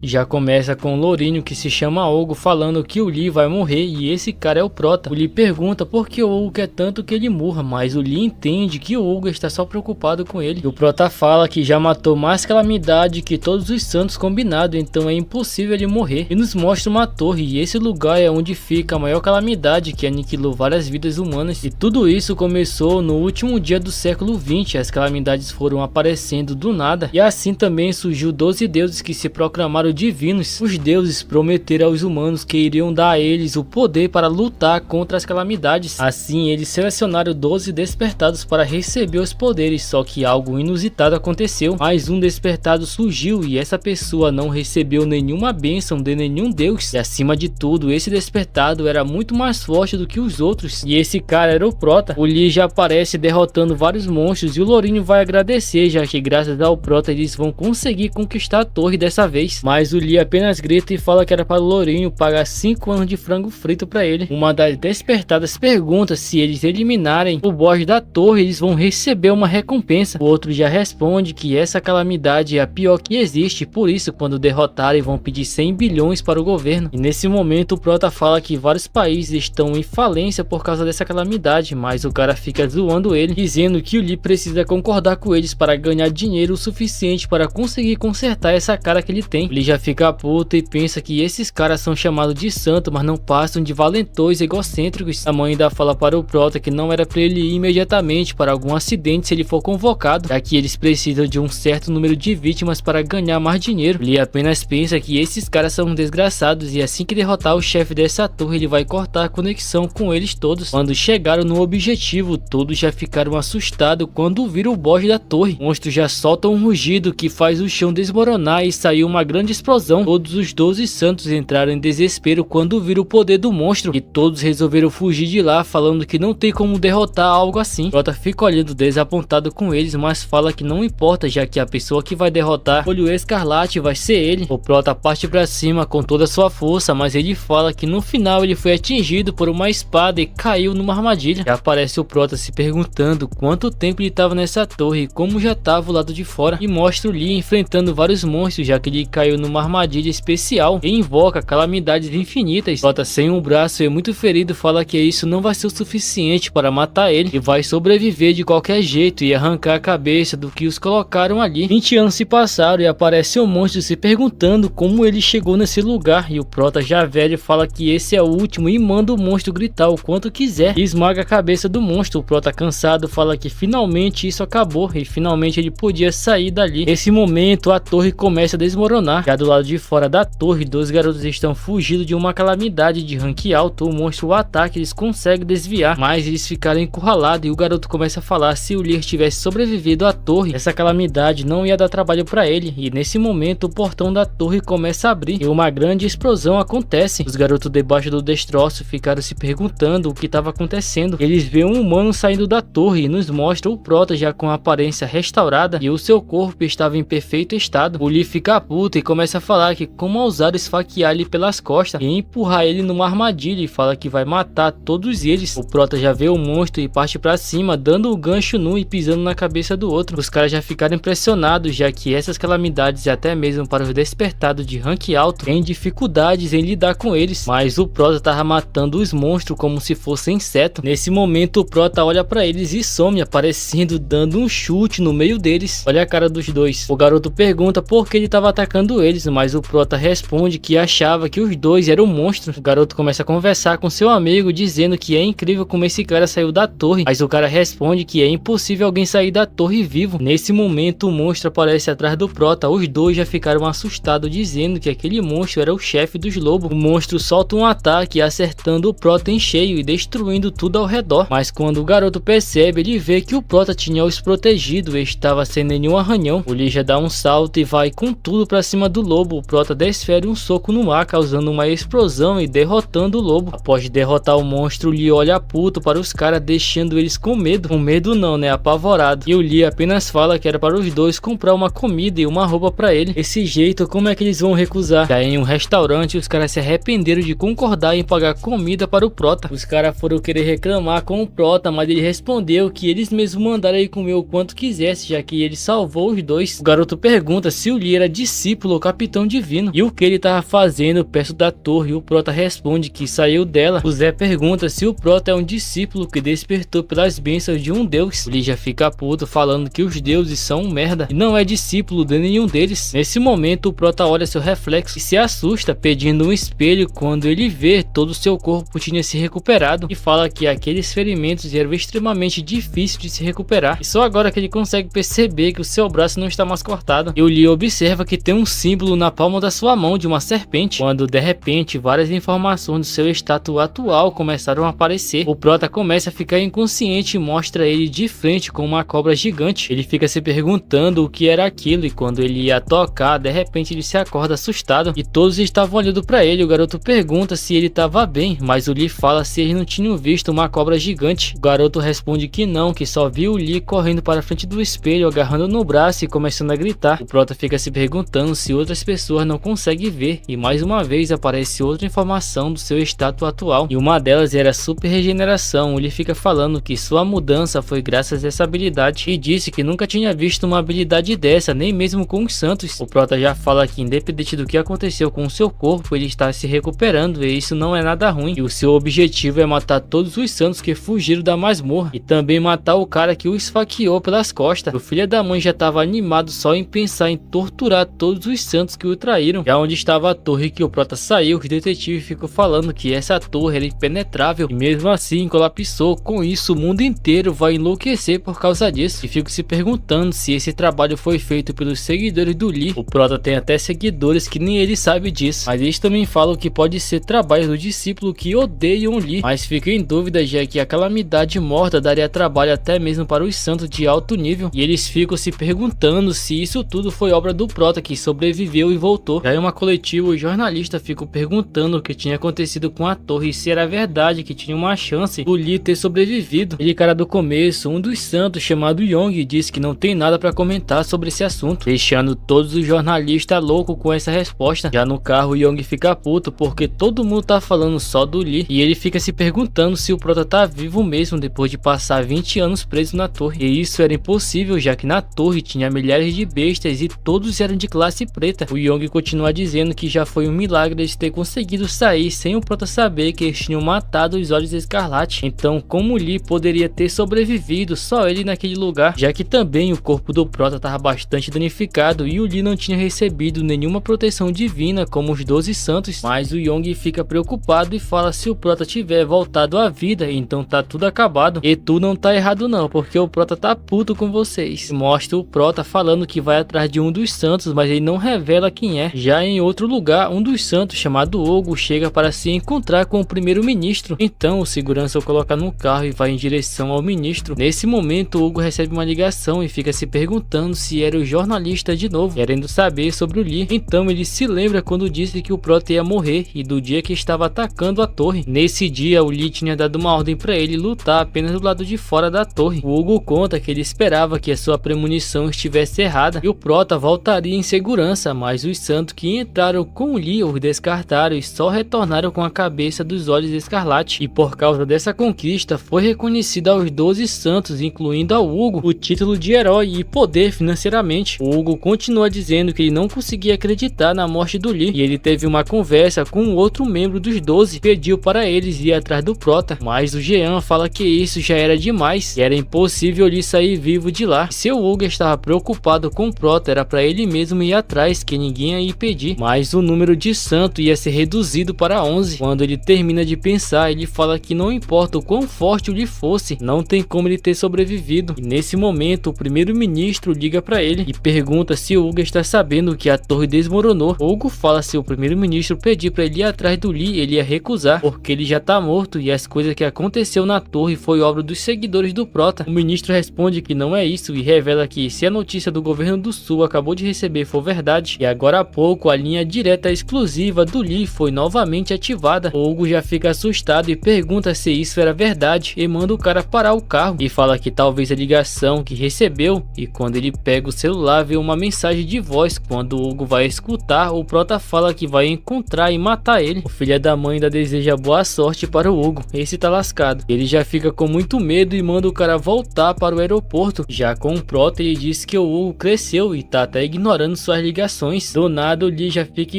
Já começa com o lourinho que se chama Olgo falando que o Lee vai morrer e esse cara é o Prota. O Lee pergunta por que o Olgo quer tanto que ele morra, mas o Lee entende que o Olgo está só preocupado com ele. E o Prota fala que já matou mais calamidade que todos os santos combinado, então é impossível ele morrer. E nos mostra uma torre e esse lugar é onde fica a maior calamidade que aniquilou várias vidas humanas. E tudo isso começou no último dia do século 20, as calamidades foram aparecendo do nada e assim também surgiu 12 deuses que se proclamaram divinos. Os deuses prometeram aos humanos que iriam dar a eles o poder para lutar contra as calamidades. Assim eles selecionaram 12 despertados para receber os poderes, só que algo inusitado aconteceu. Mais um despertado surgiu e essa pessoa não recebeu nenhuma bênção de nenhum deus, e acima de tudo esse despertado era muito mais forte do que os outros, e esse cara era o Prota. O Lee já aparece derrotando vários monstros e o lourinho vai agradecer, já que graças ao Prota eles vão conseguir conquistar a torre dessa vez. Mas o Lee apenas grita e fala que era para o lourinho pagar 5 anos de frango frito para ele. Uma das despertadas pergunta se eles eliminarem o boss da torre eles vão receber uma recompensa. O outro já responde que essa calamidade é a pior que existe, por isso quando derrotarem vão pedir 100 bilhões para o governo. E nesse momento o Prota fala que vários países estão em falência por causa dessa calamidade, mas o cara fica zoando ele, dizendo que o Lee precisa concordar com eles para ganhar dinheiro o suficiente para conseguir consertar essa cara que ele tem. Ele já fica puto e pensa que esses caras são chamados de santo, mas não passam de valentões egocêntricos. A mãe ainda fala para o Prota que não era para ele ir imediatamente para algum acidente se ele for convocado, já que eles precisam de um certo número de vítimas para ganhar mais dinheiro. Ele apenas pensa que esses caras são desgraçados e assim que derrotar o chefe dessa torre ele vai cortar a conexão com eles todos. Quando chegaram no objetivo, todos já ficaram assustados quando viram o boss da torre. O monstro já solta um rugido que faz o chão desmoronar e saiu uma grande explosão. Todos os 12 santos entraram em desespero quando viram o poder do monstro e todos resolveram fugir de lá, falando que não tem como derrotar algo assim. Prota fica olhando desapontado com eles, mas fala que não importa, já que a pessoa que vai derrotar o Olho Escarlate vai ser ele. O Prota parte pra cima com toda a sua força, mas ele fala que no final ele foi atingido por uma espada e caiu numa armadilha. E aparece o Prota se perguntando quanto tempo ele estava nessa torre e como já estava o lado de fora, e mostra o Lee enfrentando vários monstros, já que ele caiu numa armadilha especial e invoca calamidades infinitas. Prota sem um braço e muito ferido fala que isso não vai ser o suficiente para matar ele e vai sobreviver de qualquer jeito e arrancar a cabeça do que os colocaram ali. 20 anos se passaram e aparece um monstro se perguntando como ele chegou nesse lugar, e o Prota já velho fala que esse é o último e manda o monstro gritar o quanto quiser e esmaga a cabeça do monstro. O Prota cansado fala que finalmente isso acabou e finalmente ele podia sair dali. Nesse momento a torre começa a desmoronar. Já do lado de fora da torre, 2 garotos estão fugindo de uma calamidade de rank alto. O monstro o ataca, eles conseguem desviar, mas eles ficaram encurralados e o garoto começa a falar se o Lee tivesse sobrevivido à torre, essa calamidade não ia dar trabalho para ele. E nesse momento o portão da torre começa a abrir e uma grande explosão acontece. Os garotos debaixo do destroço ficaram se perguntando o que estava acontecendo. Eles veem um humano saindo da torre e nos mostra o Prota já com a aparência restaurada e o seu corpo estava em perfeito estado. O Lee fica puto e começa a falar que como ousar esfaquear ele pelas costas e empurrar ele numa armadilha, e fala que vai matar todos eles. O Prota já vê o monstro e parte pra cima, dando o gancho nu e pisando na cabeça do outro. Os caras já ficaram impressionados, já que essas calamidades e até mesmo para os despertados de rank alto têm dificuldades em lidar com eles, mas o Prota tava matando os monstros como se fosse inseto. Nesse momento o Prota olha pra eles e some, aparecendo dando um chute no meio deles. Olha a cara dos dois. O garoto pergunta por que ele tava atacando eles, mas o Prota responde que achava que os dois eram monstros. O garoto começa a conversar com seu amigo, dizendo que é incrível como esse cara saiu da torre, mas o cara responde que é impossível alguém sair da torre vivo. Nesse momento o monstro aparece atrás do Prota. Os dois já ficaram assustados, dizendo que aquele monstro era o chefe dos lobos. O monstro solta um ataque acertando o Prota em cheio e destruindo tudo ao redor, mas quando o garoto percebe, ele vê que o Prota tinha os protegido e estava sem nenhum arranhão. O Lee já dá um salto e vai com tudo pra cima do lobo. O Prota desfere um soco no ar, causando uma explosão e derrotando o lobo. Após derrotar o monstro, o Lee olha puto para os caras, deixando eles com medo. Com medo não, né? Apavorado. E o Lee apenas fala que era para os dois comprar uma comida e uma roupa para ele. Desse jeito, como é que eles vão recusar? Já em um restaurante, os caras se arrependeram de concordar em pagar comida para o Prota. Os caras foram querer reclamar com o Prota, mas ele respondeu que eles mesmos mandaram ele comer o quanto quisesse, já que ele salvou os dois. O garoto pergunta se o Lee era discípulo ou capitão divino e o que ele tava fazendo perto da torre. O Prota responde que saiu dela. O Zé pergunta se o Prota é um discípulo que despertou pelas bênçãos de um deus. Ele já fica puto falando que os deuses são um merda e não é discípulo de nenhum deles. Nesse momento o Prota olha seu reflexo e se assusta pedindo um espelho quando ele vê todo o seu corpo tinha se recuperado e fala que aqueles ferimentos eram extremamente difíceis de se recuperar e só agora que ele consegue perceber que o seu braço não está mais cortado. E o Lee observa que tem um símbolo na palma da sua mão de uma serpente, quando de repente várias informações do seu status atual começaram a aparecer. O Prota começa a ficar inconsciente e mostra ele de frente com uma cobra gigante. Ele fica se perguntando o que era aquilo e quando ele ia tocar, de repente ele se acorda assustado e todos estavam olhando para ele. O garoto pergunta se ele estava bem, mas o Lee fala se eles não tinham visto uma cobra gigante. O garoto responde que não, que só viu o Lee correndo para a frente do espelho, agarrando no braço e começando a gritar. O Prota fica se perguntando se outras pessoas não conseguem ver e mais uma vez aparece outra informação do seu status atual e uma delas era super regeneração. Ele fica falando que sua mudança foi graças a essa habilidade e disse que nunca tinha visto uma habilidade dessa, nem mesmo com os santos. O Prota já fala que independente do que aconteceu com o seu corpo, ele está se recuperando e isso não é nada ruim e o seu objetivo é matar todos os santos que fugiram da masmorra e também matar o cara que o esfaqueou pelas costas. O filho da mãe já estava animado só em pensar em torturar todos os santos que o traíram. Já onde estava a torre que o Prota saiu, os detetives ficam falando que essa torre era impenetrável e mesmo assim colapsou. Com isso o mundo inteiro vai enlouquecer por causa disso e fico se perguntando se esse trabalho foi feito pelos seguidores do Lee. O Prota tem até seguidores que nem ele sabe disso, mas eles também falam que pode ser trabalho do discípulo que odeiam o Lee, mas fico em dúvida já que a calamidade morta daria trabalho até mesmo para os santos de alto nível e eles ficam se perguntando se isso tudo foi obra do Prota que sobreviveu e voltou. Já em uma coletiva os jornalistas ficam perguntando o que tinha acontecido com a torre e se era verdade que tinha uma chance do Lee ter sobrevivido. Ele cara do começo, um dos santos chamado Yong, disse que não tem nada para comentar sobre esse assunto, deixando todos os jornalistas loucos com essa resposta. Já no carro o Yong fica puto porque todo mundo tá falando só do Lee e ele fica se perguntando se o Prota tá vivo mesmo depois de passar 20 anos preso na torre. E isso era impossível já que na torre tinha milhares de bestas e todos eram de classe preta. O Yong continua dizendo que já foi um milagre eles ter conseguido sair sem o Prota saber que eles tinham matado os Olhos Escarlate. Então como o Lee poderia ter sobrevivido só ele naquele lugar, já que também o corpo do Prota estava bastante danificado e o Lee não tinha recebido nenhuma proteção divina como os 12 santos. Mas o Yong fica preocupado e fala se o Prota tiver voltado à vida, então tá tudo acabado e tu não tá errado não, porque o Prota tá puto com vocês. Mostra o Prota falando que vai atrás de um dos santos, mas ele não revela quem é. Já em outro lugar, um dos santos chamado Ogo chega para se encontrar com o primeiro-ministro. Então o segurança o coloca no carro e vai em direção ao ministro. Nesse momento Ogo recebe uma ligação e fica se perguntando se era o jornalista de novo, querendo saber sobre o Lee. Então ele se lembra quando disse que o Prota ia morrer e do dia que estava atacando a torre. Nesse dia o Lee tinha dado uma ordem para ele lutar apenas do lado de fora da torre. O Ogo conta que ele esperava que a sua premonição estivesse errada e o Prota voltaria em segurança, mas os santos que entraram com o Lee o descartaram e só retornaram com a cabeça dos Olhos Escarlate. E por causa dessa conquista foi reconhecida aos 12 santos, incluindo ao Hugo, o título de herói e poder financeiramente. O Hugo continua dizendo que ele não conseguia acreditar na morte do Lee e ele teve uma conversa com outro membro dos 12, pediu para eles ir atrás do Prota, mas o Jean fala que isso já era demais e era impossível Lee sair vivo de lá. Se o Hugo estava preocupado com o Prota, era para ele mesmo ir atrás, que ninguém ia impedir, mas o número de santos ia ser reduzido para 11. Quando ele termina de pensar, ele fala que não importa o quão forte o Lee fosse, não tem como ele ter sobrevivido. E nesse momento o primeiro-ministro liga para ele e pergunta se o Hugo está sabendo que a torre desmoronou. O Hugo fala se o primeiro-ministro pedir para ele ir atrás do Lee, ele ia recusar, porque ele já tá morto e as coisas que aconteceu na torre foi obra dos seguidores do Prota. O ministro responde que não é isso e revela que se a notícia do governo do sul acabou de receber for verdade e agora há pouco a linha direta exclusiva do Lee foi novamente ativada. O Hugo já fica assustado e pergunta se isso era verdade e manda o cara parar o carro e fala que talvez a ligação que recebeu, e quando ele pega o celular vê uma mensagem de voz. Quando o Hugo vai escutar, o Prota fala que vai encontrar e matar ele. O filho da mãe ainda deseja boa sorte para o Hugo, esse tá lascado. Ele já fica com muito medo e manda o cara voltar para o aeroporto. Já com o Prota ele diz que o Hugo cresceu e tá até ignorando suas ligações informações. Do nada o Lee já fica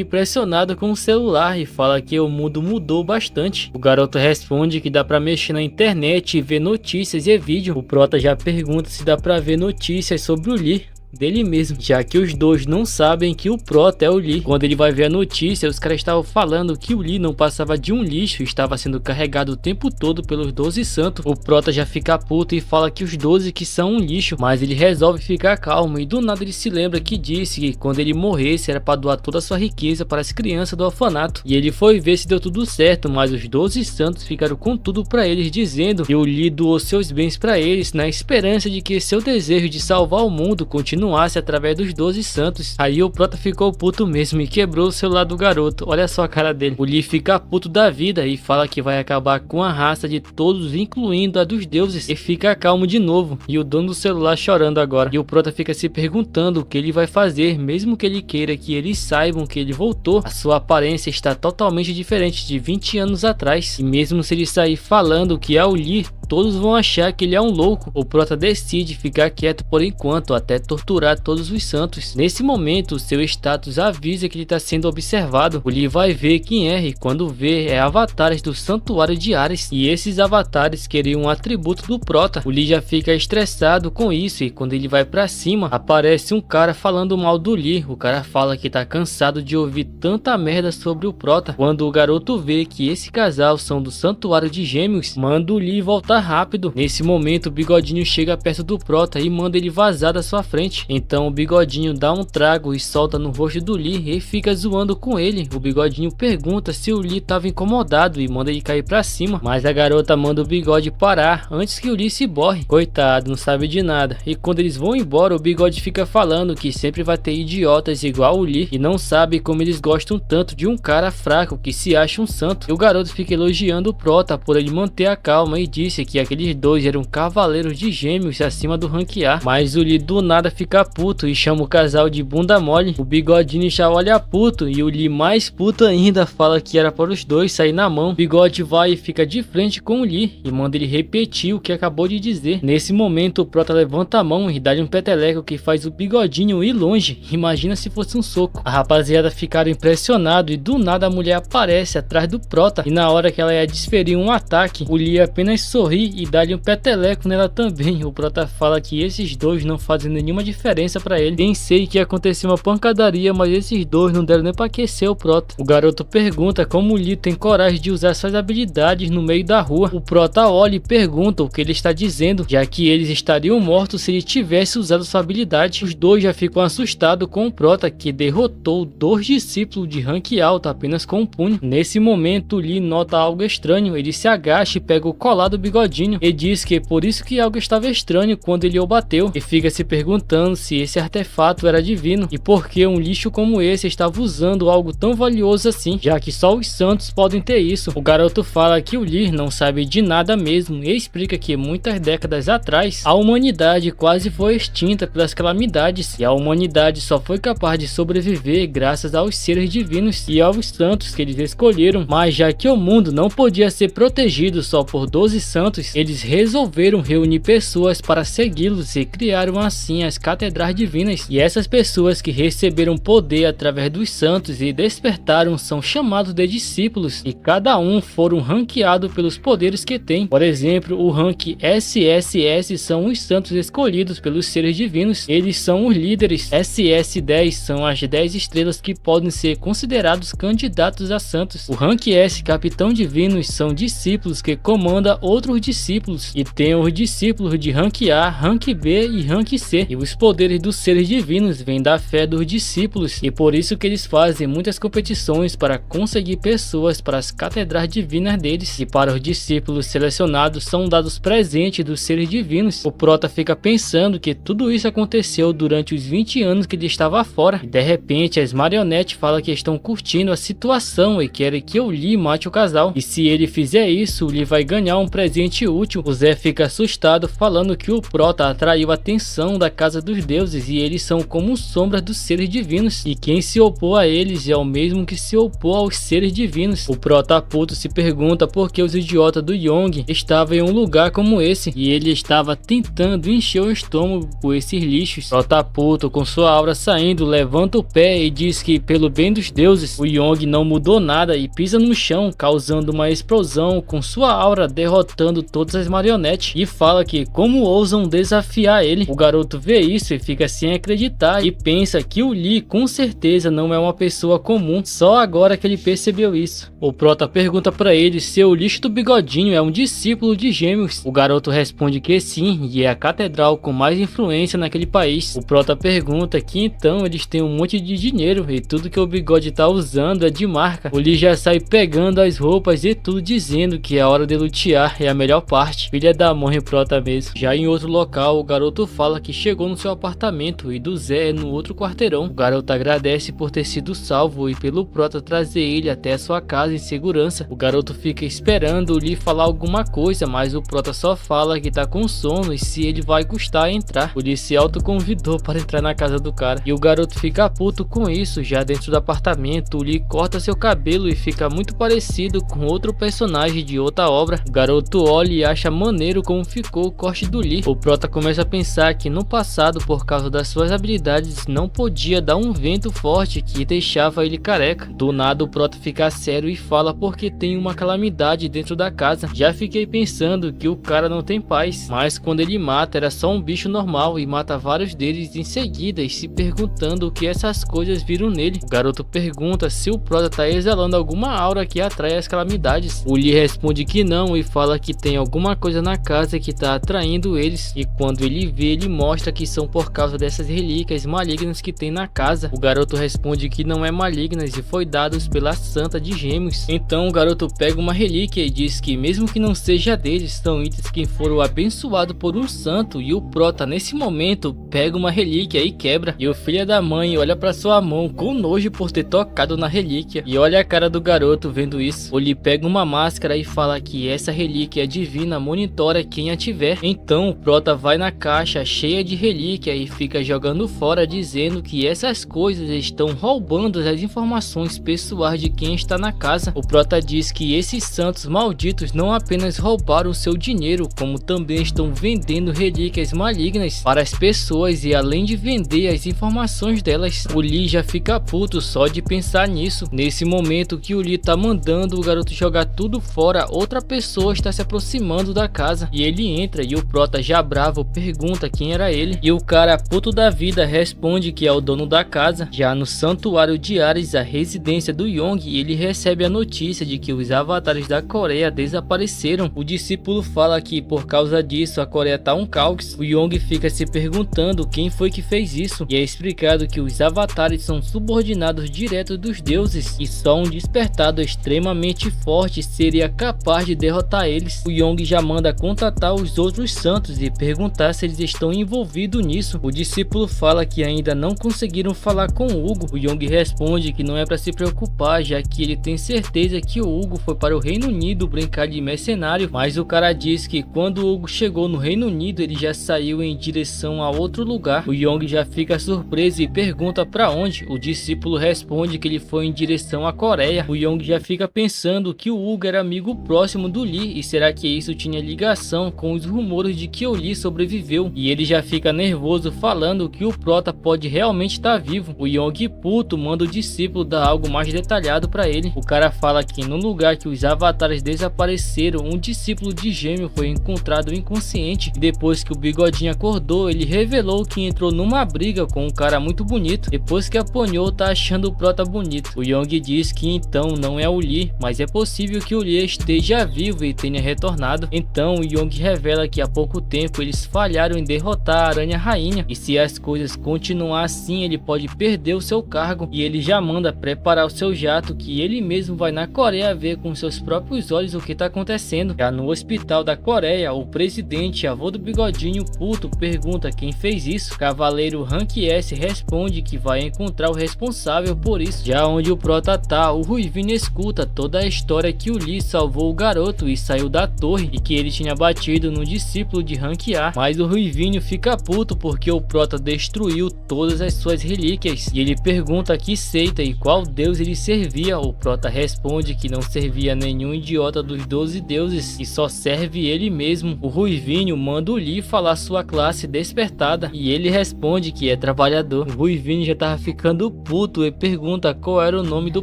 impressionado com o celular e fala que o mundo mudou bastante. O garoto responde que dá pra mexer na internet e ver notícias e vídeo. O prota já pergunta se dá pra ver notícias sobre o Lee dele mesmo, já que os dois não sabem que o prota é o Lee. Quando ele vai ver a notícia, os caras estavam falando que o Lee não passava de um lixo e estava sendo carregado o tempo todo pelos 12 santos. O prota já fica puto e fala que os 12 que são um lixo, mas ele resolve ficar calmo e do nada ele se lembra que disse que quando ele morresse era para doar toda a sua riqueza para as crianças do orfanato. E ele foi ver se deu tudo certo, mas os 12 santos ficaram com tudo para eles, dizendo que o Lee doou seus bens para eles na esperança de que seu desejo de salvar o mundo continuasse através dos 12 santos. Aí o prota ficou puto mesmo e quebrou o celular do garoto. Olha só a cara dele. O Lee fica puto da vida e fala que vai acabar com a raça de todos, incluindo a dos deuses, e fica calmo de novo. E o dono do celular chorando agora. E o prota fica se perguntando o que ele vai fazer, mesmo que ele queira que eles saibam que ele voltou. A sua aparência está totalmente diferente de 20 anos atrás. E mesmo se ele sair falando que é o Lee, todos vão achar que ele é um louco. O prota decide ficar quieto por enquanto, até torturar todos os santos. Nesse momento, seu status avisa que ele está sendo observado. O Lee vai ver quem é e quando vê é avatares do santuário de Ares. E esses avatares queriam um atributo do prota. O Lee já fica estressado com isso e quando ele vai pra cima, aparece um cara falando mal do Lee. O cara fala que tá cansado de ouvir tanta merda sobre o prota. Quando o garoto vê que esse casal são do santuário de gêmeos, manda o Lee voltar rápido. Nesse momento o Bigodinho chega perto do prota e manda ele vazar da sua frente. Então o Bigodinho dá um trago e solta no rosto do Lee e fica zoando com ele. O Bigodinho pergunta se o Lee estava incomodado e manda ele cair pra cima, mas a garota manda o Bigode parar antes que o Lee se borre. Coitado, não sabe de nada. E quando eles vão embora, o Bigode fica falando que sempre vai ter idiotas igual o Lee e não sabe como eles gostam tanto de um cara fraco que se acha um santo. E o garoto fica elogiando o prota por ele manter a calma e disse que aqueles dois eram cavaleiros de gêmeos acima do rank A. Mas o Lee do nada fica puto e chama o casal de bunda mole. O Bigodinho já olha puto e o Lee mais puto ainda fala que era para os dois sair na mão. O Bigode vai e fica de frente com o Lee e manda ele repetir o que acabou de dizer. Nesse momento o prota levanta a mão e dá-lhe um peteleco que faz o Bigodinho ir longe. Imagina se fosse um soco. A rapaziada ficaram impressionados e do nada a mulher aparece atrás do prota e na hora que ela ia desferir um ataque, o Lee apenas sorri e dá-lhe um peteleco nela também. O prota fala que esses dois não fazem nenhuma diferença pra ele. Pensei que ia acontecer uma pancadaria, mas esses dois não deram nem pra aquecer o prota. O garoto pergunta como o Lee tem coragem de usar suas habilidades no meio da rua. O prota olha e pergunta o que ele está dizendo, já que eles estariam mortos se ele tivesse usado sua habilidade. Os dois já ficam assustados com o prota, que derrotou 2 discípulos de rank alto apenas com um punho. Nesse momento o Lee nota algo estranho. Ele se agacha e pega o colar do Bigodinho e diz que é por isso que algo estava estranho quando ele o bateu, e fica se perguntando se esse artefato era divino e por que um lixo como esse estava usando algo tão valioso assim, já que só os santos podem ter isso. O garoto fala que o Lee não sabe de nada mesmo e explica que muitas décadas atrás a humanidade quase foi extinta pelas calamidades e a humanidade só foi capaz de sobreviver graças aos seres divinos e aos santos que eles escolheram, mas já que o mundo não podia ser protegido só por 12 santos, eles resolveram reunir pessoas para segui-los e criaram assim as catedrais divinas. E essas pessoas que receberam poder através dos santos e despertaram são chamados de discípulos, e cada um foram ranqueados pelos poderes que tem. Por exemplo, o rank SSS são os santos escolhidos pelos seres divinos. Eles são os líderes. SS10 são as 10 estrelas que podem ser considerados candidatos a santos. O rank S, capitão divinos, são discípulos que comandam outros discípulos, e tem os discípulos de rank A, rank B e rank C. E os poderes dos seres divinos vêm da fé dos discípulos, e por isso que eles fazem muitas competições para conseguir pessoas para as catedrais divinas deles, e para os discípulos selecionados são dados presentes dos seres divinos. O prota fica pensando que tudo isso aconteceu durante os 20 anos que ele estava fora, e de repente as marionetes falam que estão curtindo a situação e querem que o Lee mate o casal, e se ele fizer isso, o Lee vai ganhar um presente extremamente útil. O Zé fica assustado, falando que o Prota atraiu a atenção da casa dos deuses e eles são como sombras dos seres divinos, e quem se opor a eles é o mesmo que se opor aos seres divinos. O Prota puto se pergunta por que os idiotas do Young estavam em um lugar como esse, e ele estava tentando encher o estômago com esses lixos. Prota puto, com sua aura saindo, levanta o pé e diz que pelo bem dos deuses, o Young não mudou nada e pisa no chão, causando uma explosão com sua aura, derrotando todas as marionetes, e fala que como ousam desafiar ele. O garoto vê isso e fica sem acreditar e pensa que o Lee com certeza não é uma pessoa comum, só agora que ele percebeu isso. O Prota pergunta para ele se o lixo do bigodinho é um discípulo de Gêmeos. O garoto responde que sim, e é a catedral com mais influência naquele país. O Prota pergunta que então eles têm um monte de dinheiro e tudo que o bigode tá usando é de marca. O Lee já sai pegando as roupas e tudo, dizendo que a hora de lutear é a melhor parte. Filha da mãe, Prota mesmo. Já em outro local, o garoto fala que chegou no seu apartamento e do Zé é no outro quarteirão. O garoto agradece por ter sido salvo e pelo Prota trazer ele até a sua casa em segurança. O garoto fica esperando o Lee falar alguma coisa, mas o Prota só fala que tá com sono e se ele vai custar a entrar. O Lee se autoconvidou para entrar na casa do cara e o garoto fica puto com isso. Já dentro do apartamento, o Lee corta seu cabelo e fica muito parecido com outro personagem de outra obra. O garoto olha e acha maneiro como ficou o corte do Lee. O Prota começa a pensar que no passado, por causa das suas habilidades, não podia dar um vento forte que deixava ele careca. Do nada o Prota fica sério e fala porque tem uma calamidade dentro da casa. Já fiquei pensando que o cara não tem paz, mas quando ele mata era só um bicho normal e mata vários deles em seguida, e se perguntando o que essas coisas viram nele. O garoto pergunta se o Prota tá exalando alguma aura que atrai as calamidades. O Lee responde que não e fala que tem alguma coisa na casa que tá atraindo eles, e quando ele vê, ele mostra que são por causa dessas relíquias malignas que tem na casa. O garoto responde que não é malignas e foi dados pela Santa de Gêmeos. Então o garoto pega uma relíquia e diz que mesmo que não seja deles, são itens que foram abençoados por um santo, e o Prota nesse momento pega uma relíquia e quebra, e o filho da mãe olha para sua mão com nojo por ter tocado na relíquia, e olha a cara do garoto vendo isso. O Lee pega uma máscara e fala que essa relíquia divina monitora quem a tiver. Então o Prota vai na caixa cheia de relíquia e fica jogando fora, dizendo que essas coisas estão roubando as informações pessoais de quem está na casa. O Prota diz que esses santos malditos não apenas roubaram seu dinheiro, como também estão vendendo relíquias malignas para as pessoas, e além de vender as informações delas. O Lee já fica puto só de pensar nisso. Nesse momento que o Lee tá mandando o garoto jogar tudo fora, outra pessoa está se aproximando da casa e ele entra, e o Prota já bravo pergunta quem era ele, e o cara puto da vida responde que é o dono da casa. Já no santuário de Ares, a residência do Young, ele recebe a notícia de que os avatares da Coreia desapareceram. O discípulo fala que por causa disso a Coreia tá um caos. O Young fica se perguntando quem foi que fez isso, e é explicado que os avatares são subordinados direto dos deuses e só um despertado extremamente forte seria capaz de derrotar eles. O Young já manda contatar os outros santos e perguntar se eles estão envolvidos nisso. O discípulo fala que ainda não conseguiram falar com o Hugo. O Young responde que não é para se preocupar, já que ele tem certeza que o Hugo foi para o Reino Unido brincar de mercenário, mas o cara diz que quando o Hugo chegou no Reino Unido ele já saiu em direção a outro lugar. O Young já fica surpreso e pergunta para onde. O discípulo responde que ele foi em direção à Coreia. O Young já fica pensando que o Hugo era amigo próximo do Lee, e será que isso tinha ligação com os rumores de que o Lee sobreviveu, e ele já fica nervoso falando que o Prota pode realmente estar vivo. O Young puto manda o discípulo dar algo mais detalhado para ele. O cara fala que no lugar que os avatares desapareceram, um discípulo de Gêmeo foi encontrado inconsciente, e depois que o bigodinho acordou, ele revelou que entrou numa briga com um cara muito bonito, depois que apanhou tá achando o Prota bonito. O Young diz que então não é o Lee, mas é possível que o Lee esteja vivo e tenha retornado. Então o Young revela que há pouco tempo eles falharam em derrotar a Aranha Rainha, e se as coisas continuar assim ele pode perder o seu cargo, e ele já manda preparar o seu jato, que ele mesmo vai na Coreia ver com seus próprios olhos o que tá acontecendo. Já no hospital da Coreia, o presidente, avô do bigodinho puto, pergunta quem fez isso. Cavaleiro Rank S responde que vai encontrar o responsável por isso. Já onde o Prota tá, o Ruivinho escuta toda a história que o Lee salvou o garoto e saiu da torre e que ele tinha batido num discípulo de rank A. Mas o Ruivinho fica puto porque o prota destruiu todas as suas relíquias e ele pergunta que seita e qual deus ele servia. O prota responde que não servia nenhum idiota dos 12 deuses e só serve ele mesmo. O Ruivinho manda o Lee falar sua classe despertada e ele responde que é trabalhador. O Ruivinho já tava ficando puto e pergunta qual era o nome do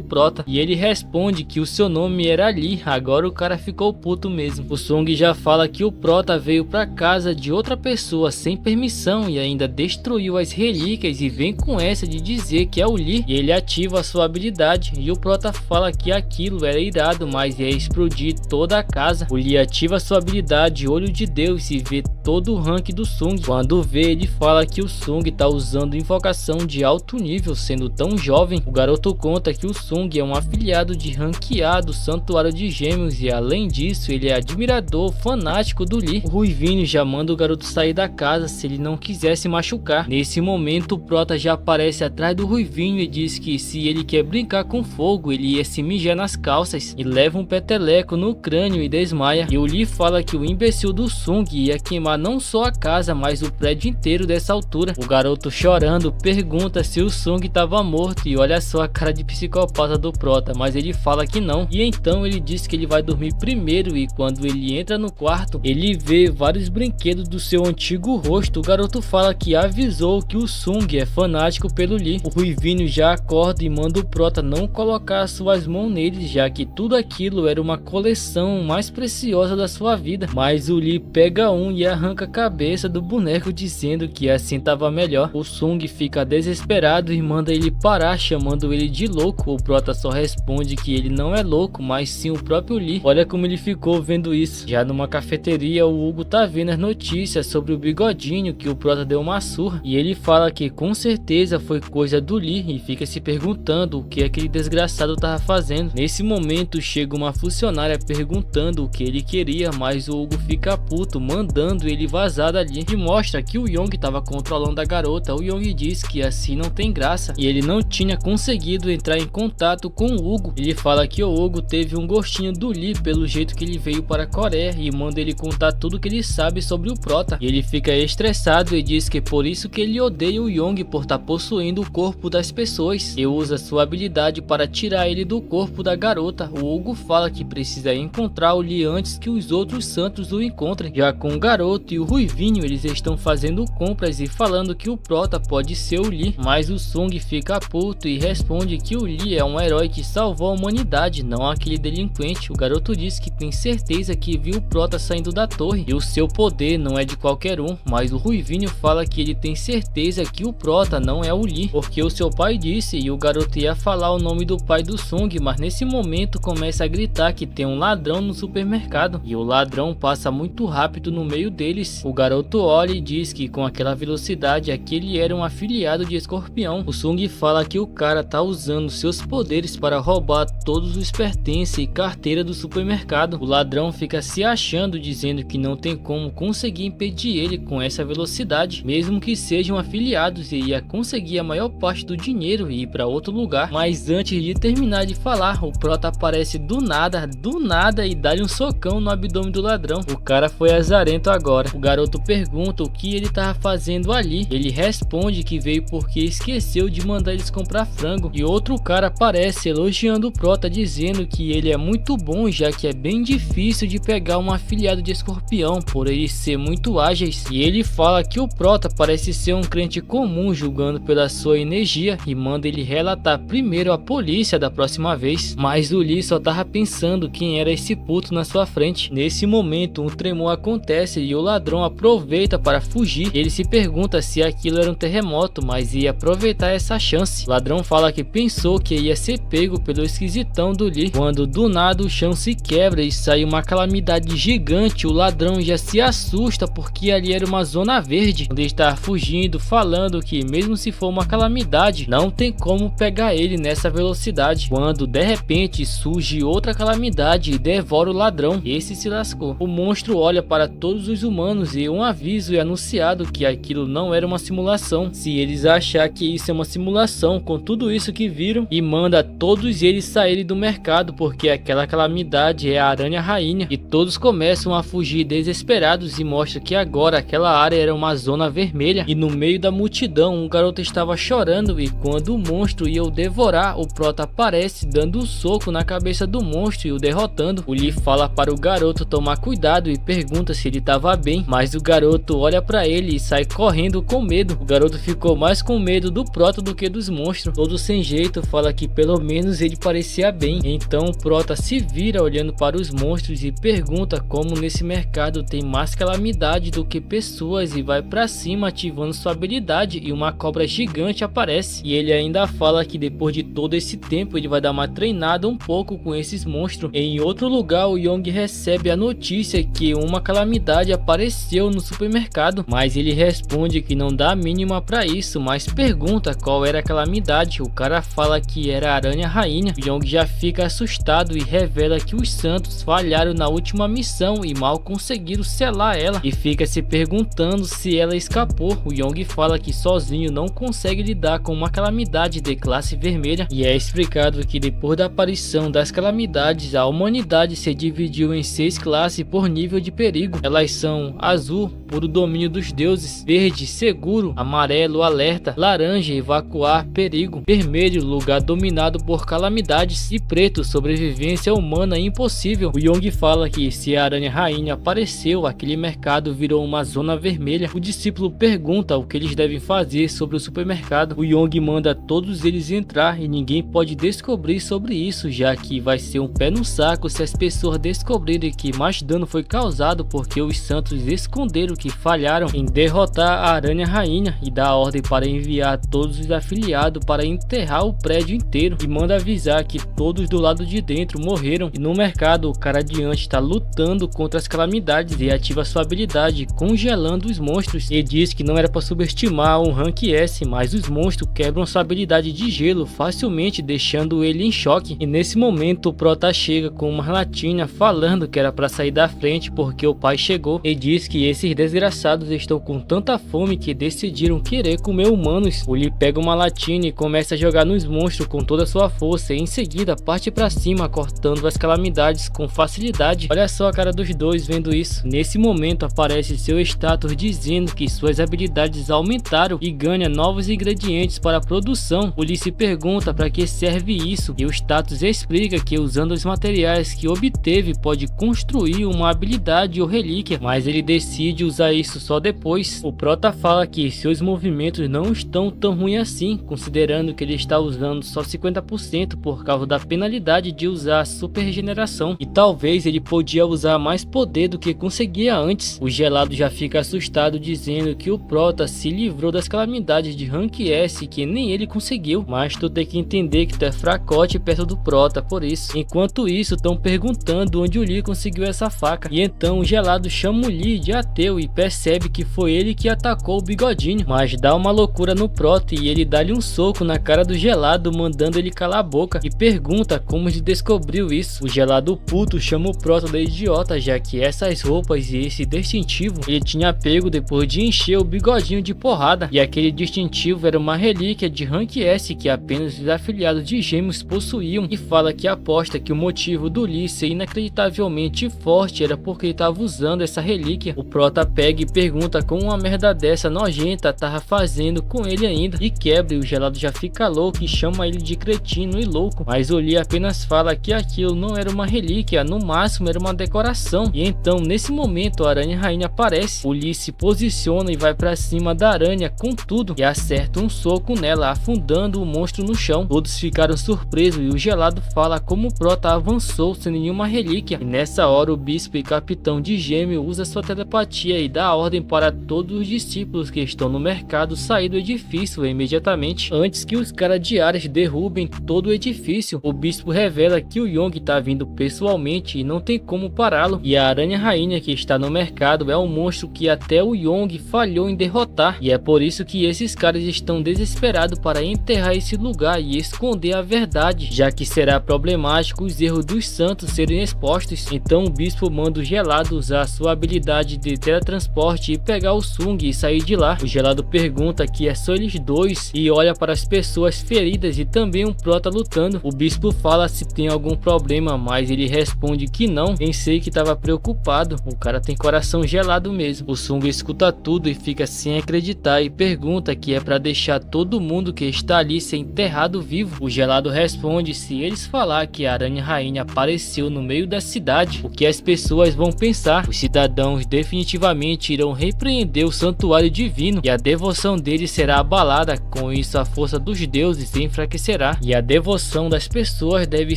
prota e ele responde que o seu nome era Lee. Agora o cara ficou puto mesmo. O Sung já fala que o prota veio pra casa de outra pessoa sem permissão e ainda destruiu as relíquias e vem com essa de dizer que é o Lee e ele ativa a sua habilidade e o prota fala que aquilo era irado, mas ia explodir toda a casa. O Lee ativa sua habilidade Olho de Deus e vê todo o rank do Sung. Quando vê, ele fala que o Sung tá usando invocação de alto nível sendo tão jovem. O garoto conta que o Sung é um afiliado de rank A do Santuário de Gêmeos e além disso ele é admirador fanático do Lee. O Ruivinho já manda o garoto sair da casa se ele não quiser se machucar. Nesse momento o prota já aparece atrás do Ruivinho e diz que se ele quer brincar com fogo ele ia se mijar nas calças e leva um peteleco no crânio e desmaia. E o Lee fala que o imbecil do Sung ia queimar não só a casa mas o prédio inteiro dessa altura. O garoto chorando pergunta se o Sung estava morto e olha só a cara de psicopata do prota, mas ele fala que não. E então ele diz que ele vai dormir primeiro e quando ele entra no quarto ele vê vários brinquedos do seu antigo rosto. O garoto fala que avisou que o Sung é fanático pelo Lee. O Ruivinho já acorda e manda o prota não colocar suas mãos nele, já que tudo aquilo era uma coleção mais preciosa da sua vida. Mas o Lee pega um e arranca a cabeça do boneco dizendo que assim tava melhor. O Sung fica desesperado e manda ele parar, chamando ele de louco. O prota só responde que ele não é louco, mas sim o próprio Lee. Olha como ele ficou vendo isso. Já numa cafeteria o Hugo tá vendo as notícias sobre o bigodinho que o prota deu uma surra e ele fala que com certeza foi coisa do Lee e fica se perguntando o que aquele desgraçado tava fazendo. Nesse momento chega uma funcionária perguntando o que ele queria, mas o Hugo fica puto mandando ele vazar dali e mostra que o Young tava controlando a garota. O Young diz que assim não tem graça e ele não tinha conseguido entrar em contato com o Hugo. Ele fala que o Hugo teve um gostinho do Lee pelo jeito que ele veio para a Coreia e manda ele contar tudo que ele sabe sobre o prota. E ele fica estressado e diz que é por isso que ele odeia o Young por estar possuindo o corpo das pessoas e usa sua habilidade para tirar ele do corpo da garota. O Hugo fala que precisa encontrar o Lee antes que os outros santos o encontrem. Já com o garoto e o Ruivinho eles estão fazendo compras e falando que o prota pode ser o Lee, mas o Sung fica puto e responde que o Lee é um herói que salvou a humanidade, não aquele delinquente. O garoto diz que tem certeza que viu o prota saindo da torre e o seu poder não é de qualquer um, mas o Ruivinho fala que ele tem certeza que o prota não é o Lee, porque o seu pai disse. E o garoto ia falar o nome do pai do Sung, mas nesse momento começa a gritar que tem um ladrão no supermercado e o ladrão passa muito rápido no meio deles. O garoto olha e diz que com aquela velocidade aquele era um afiliado de Escorpião. O Sung fala que o cara tá usando seus poderes para roubar todos os pertences e carteira do supermercado. O ladrão fica se achando, dizendo que não tem como conseguir impedir ele com essa velocidade, mesmo que sejam afiliados, e ia conseguir a maior parte do dinheiro e ir para outro lugar. Mas antes de terminar de falar, o prota aparece do nada e dá-lhe um socão no abdômen do ladrão. O cara foi azarento agora. O garoto pergunta o que ele tava fazendo ali. Ele responde que veio porque esqueceu de mandar eles comprar frango. E outro cara aparece elogiando o prota, dizendo que ele é muito bom, já que é bem difícil de pegar um afiliado de Escorpião por eles ser muito ágeis. E ele fala que o prota parece ser um crente comum, julgando pela sua energia, e manda ele relatar primeiro à polícia da próxima vez. Mas o Lee só tava pensando quem era esse puto na sua frente. Nesse momento um tremor acontece e o ladrão aproveita para fugir. Ele se pergunta se aquilo era um terremoto, mas ia aproveitar essa chance. O ladrão fala que pensou que ia ser pego pelo esquisitão do Lee, quando do nada o chão se quebra e sai uma calamidade gigante. O ladrão já se assusta porque ali era uma zona verde, onde ele está fugindo, falando que mesmo se for uma calamidade não tem como pegar ele nessa velocidade, quando de repente surge outra calamidade e devora o ladrão. Esse se lascou. O monstro olha para todos os humanos humanos e um aviso é anunciado que aquilo não era uma simulação. Se eles achar que isso é uma simulação com tudo isso que viram, e manda todos eles saírem do mercado porque aquela calamidade é a Aranha Rainha, e todos começam a fugir desesperados e mostra que agora aquela área era uma zona vermelha e no meio da multidão um garoto estava chorando, e quando o monstro ia o devorar, o Prota aparece dando um soco na cabeça do monstro e o derrotando. O Lee fala para o garoto tomar cuidado e pergunta se ele estava bem, mas o garoto olha para ele e sai correndo com medo. O garoto ficou mais com medo do Prota do que dos monstros. Todo sem jeito fala que pelo menos ele parecia bem. Então o Prota se vira olhando para os monstros e pergunta como nesse mercado tem mais calamidade do que pessoas, e vai para cima ativando sua habilidade e uma cobra gigante aparece. E ele ainda fala que depois de todo esse tempo ele vai dar uma treinada um pouco com esses monstros. Em outro lugar, o Young recebe a notícia que uma calamidade apareceu no supermercado, mas ele responde que não dá a mínima para isso, mas pergunta qual era a calamidade. O cara fala que era a Aranha Rainha. O Young já fica assustado e revela que os Santos falharam na última missão e mal conseguiram selar ela, e fica se perguntando se ela escapou. O Young fala que sozinho não consegue lidar com uma calamidade de classe vermelha, e é explicado que depois da aparição das calamidades a humanidade se dividiu em 6 classes por nível de perigo. Elas são azul, puro domínio dos deuses; verde, seguro; amarelo, alerta; laranja, evacuar, perigo; vermelho, lugar dominado por calamidades; e preto, sobrevivência humana impossível. O Young fala que se a Aranha Rainha apareceu, aquele mercado virou uma zona vermelha. O discípulo pergunta o que eles devem fazer sobre o supermercado. O Young manda todos eles entrar e ninguém pode descobrir sobre isso, já que vai ser um pé no saco se as pessoas descobrirem que mais dano foi causado porque os Santos esconderam que falharam em derrotar a Aranha Rainha, e dá a ordem para enviar todos os afiliados para enterrar o prédio inteiro, e manda avisar que todos do lado de dentro morreram. E no mercado o cara adiante está lutando contra as calamidades e ativa sua habilidade congelando os monstros, e diz que não era para subestimar um rank S, mas os monstros quebram sua habilidade de gelo facilmente, deixando ele em choque. E nesse momento o Prota chega com uma latinha falando que era para sair da frente porque o pai chegou, e diz que esses desgraçados estão com tanta fome que decidiram querer comer humanos. O Lee pega uma latinha e começa a jogar nos monstros com toda a sua força, e em seguida parte para cima cortando as calamidades com facilidade. Olha só a cara dos dois vendo isso. Nesse momento aparece seu status dizendo que suas habilidades aumentaram e ganha novos ingredientes para a produção. O Lee se pergunta para que serve isso, e o status explica que usando os materiais que obteve pode construir uma habilidade ou relíquia, mas ele decide usar isso só depois. O Prota fala que seus movimentos não estão tão ruins assim, considerando que ele está usando só 50% por causa da penalidade de usar a super regeneração, e talvez ele podia usar mais poder do que conseguia antes. O Gelado já fica assustado dizendo que o Prota se livrou das calamidades de rank S que nem ele conseguiu, mas tu tem que entender que tu é fracote perto do Prota por isso. Enquanto isso estão perguntando onde o Lee conseguiu essa faca, e então o Gelado chama o Lee de ateu e percebe que foi ele que atacou o Bigodinho, mas dá uma loucura no Prota e ele dá-lhe um soco na cara do Gelado, mandando ele calar a boca, e pergunta como ele descobriu isso. O Gelado puto chama o Prota de idiota, já que essas roupas e esse distintivo ele tinha pego depois de encher o Bigodinho de porrada, e aquele distintivo era uma relíquia de rank S que apenas os afiliados de Gêmeos possuíam, e fala que aposta que o motivo do Lee ser inacreditavelmente forte era porque ele estava usando essa relíquia. O Prota pega e pergunta como uma merda dessa nojenta tava fazendo com ele ainda, e quebra, e o Gelado já fica louco e chama ele de cretino e louco, mas o Lee apenas fala que aquilo não era uma relíquia, no máximo era uma decoração. E então nesse momento a Aranha Rainha aparece. O Lee se posiciona e vai pra cima da aranha com tudo e acerta um soco nela, afundando o monstro no chão. Todos ficaram surpresos e o Gelado fala como o Prota avançou sem nenhuma relíquia, e nessa hora o bispo e capitão de Gêmeo usa sua telepatia e dá ordem para todos os discípulos que estão no mercado sair do edifício imediatamente, antes que os caras de Ares derrubem todo o edifício. O bispo revela que o Young está vindo pessoalmente e não tem como pará-lo, e a Aranha Rainha que está no mercado é um monstro que até o Young falhou em derrotar, e é por isso que esses caras estão desesperados para enterrar esse lugar e esconder a verdade, já que será problemático os erros dos santos serem expostos. Então o bispo manda o Gelado usar sua habilidade habilidade de teletransporte e pegar o Sung e sair de lá. O Gelado pergunta que é só eles dois e olha para as pessoas feridas e também um prota lutando. O bispo fala se tem algum problema, mas ele responde que não. Pensei que estava preocupado, o cara tem coração gelado mesmo. O Sung escuta tudo e fica sem acreditar e pergunta que é para deixar todo mundo que está ali ser enterrado vivo. O Gelado responde se eles falar que a Aranha Rainha apareceu no meio da cidade, o que as pessoas vão pensar. Os cidadãos definitivamente irão repreender o santuário divino e a devoção deles será abalada. Com isso, a força dos deuses se enfraquecerá e a devoção das pessoas deve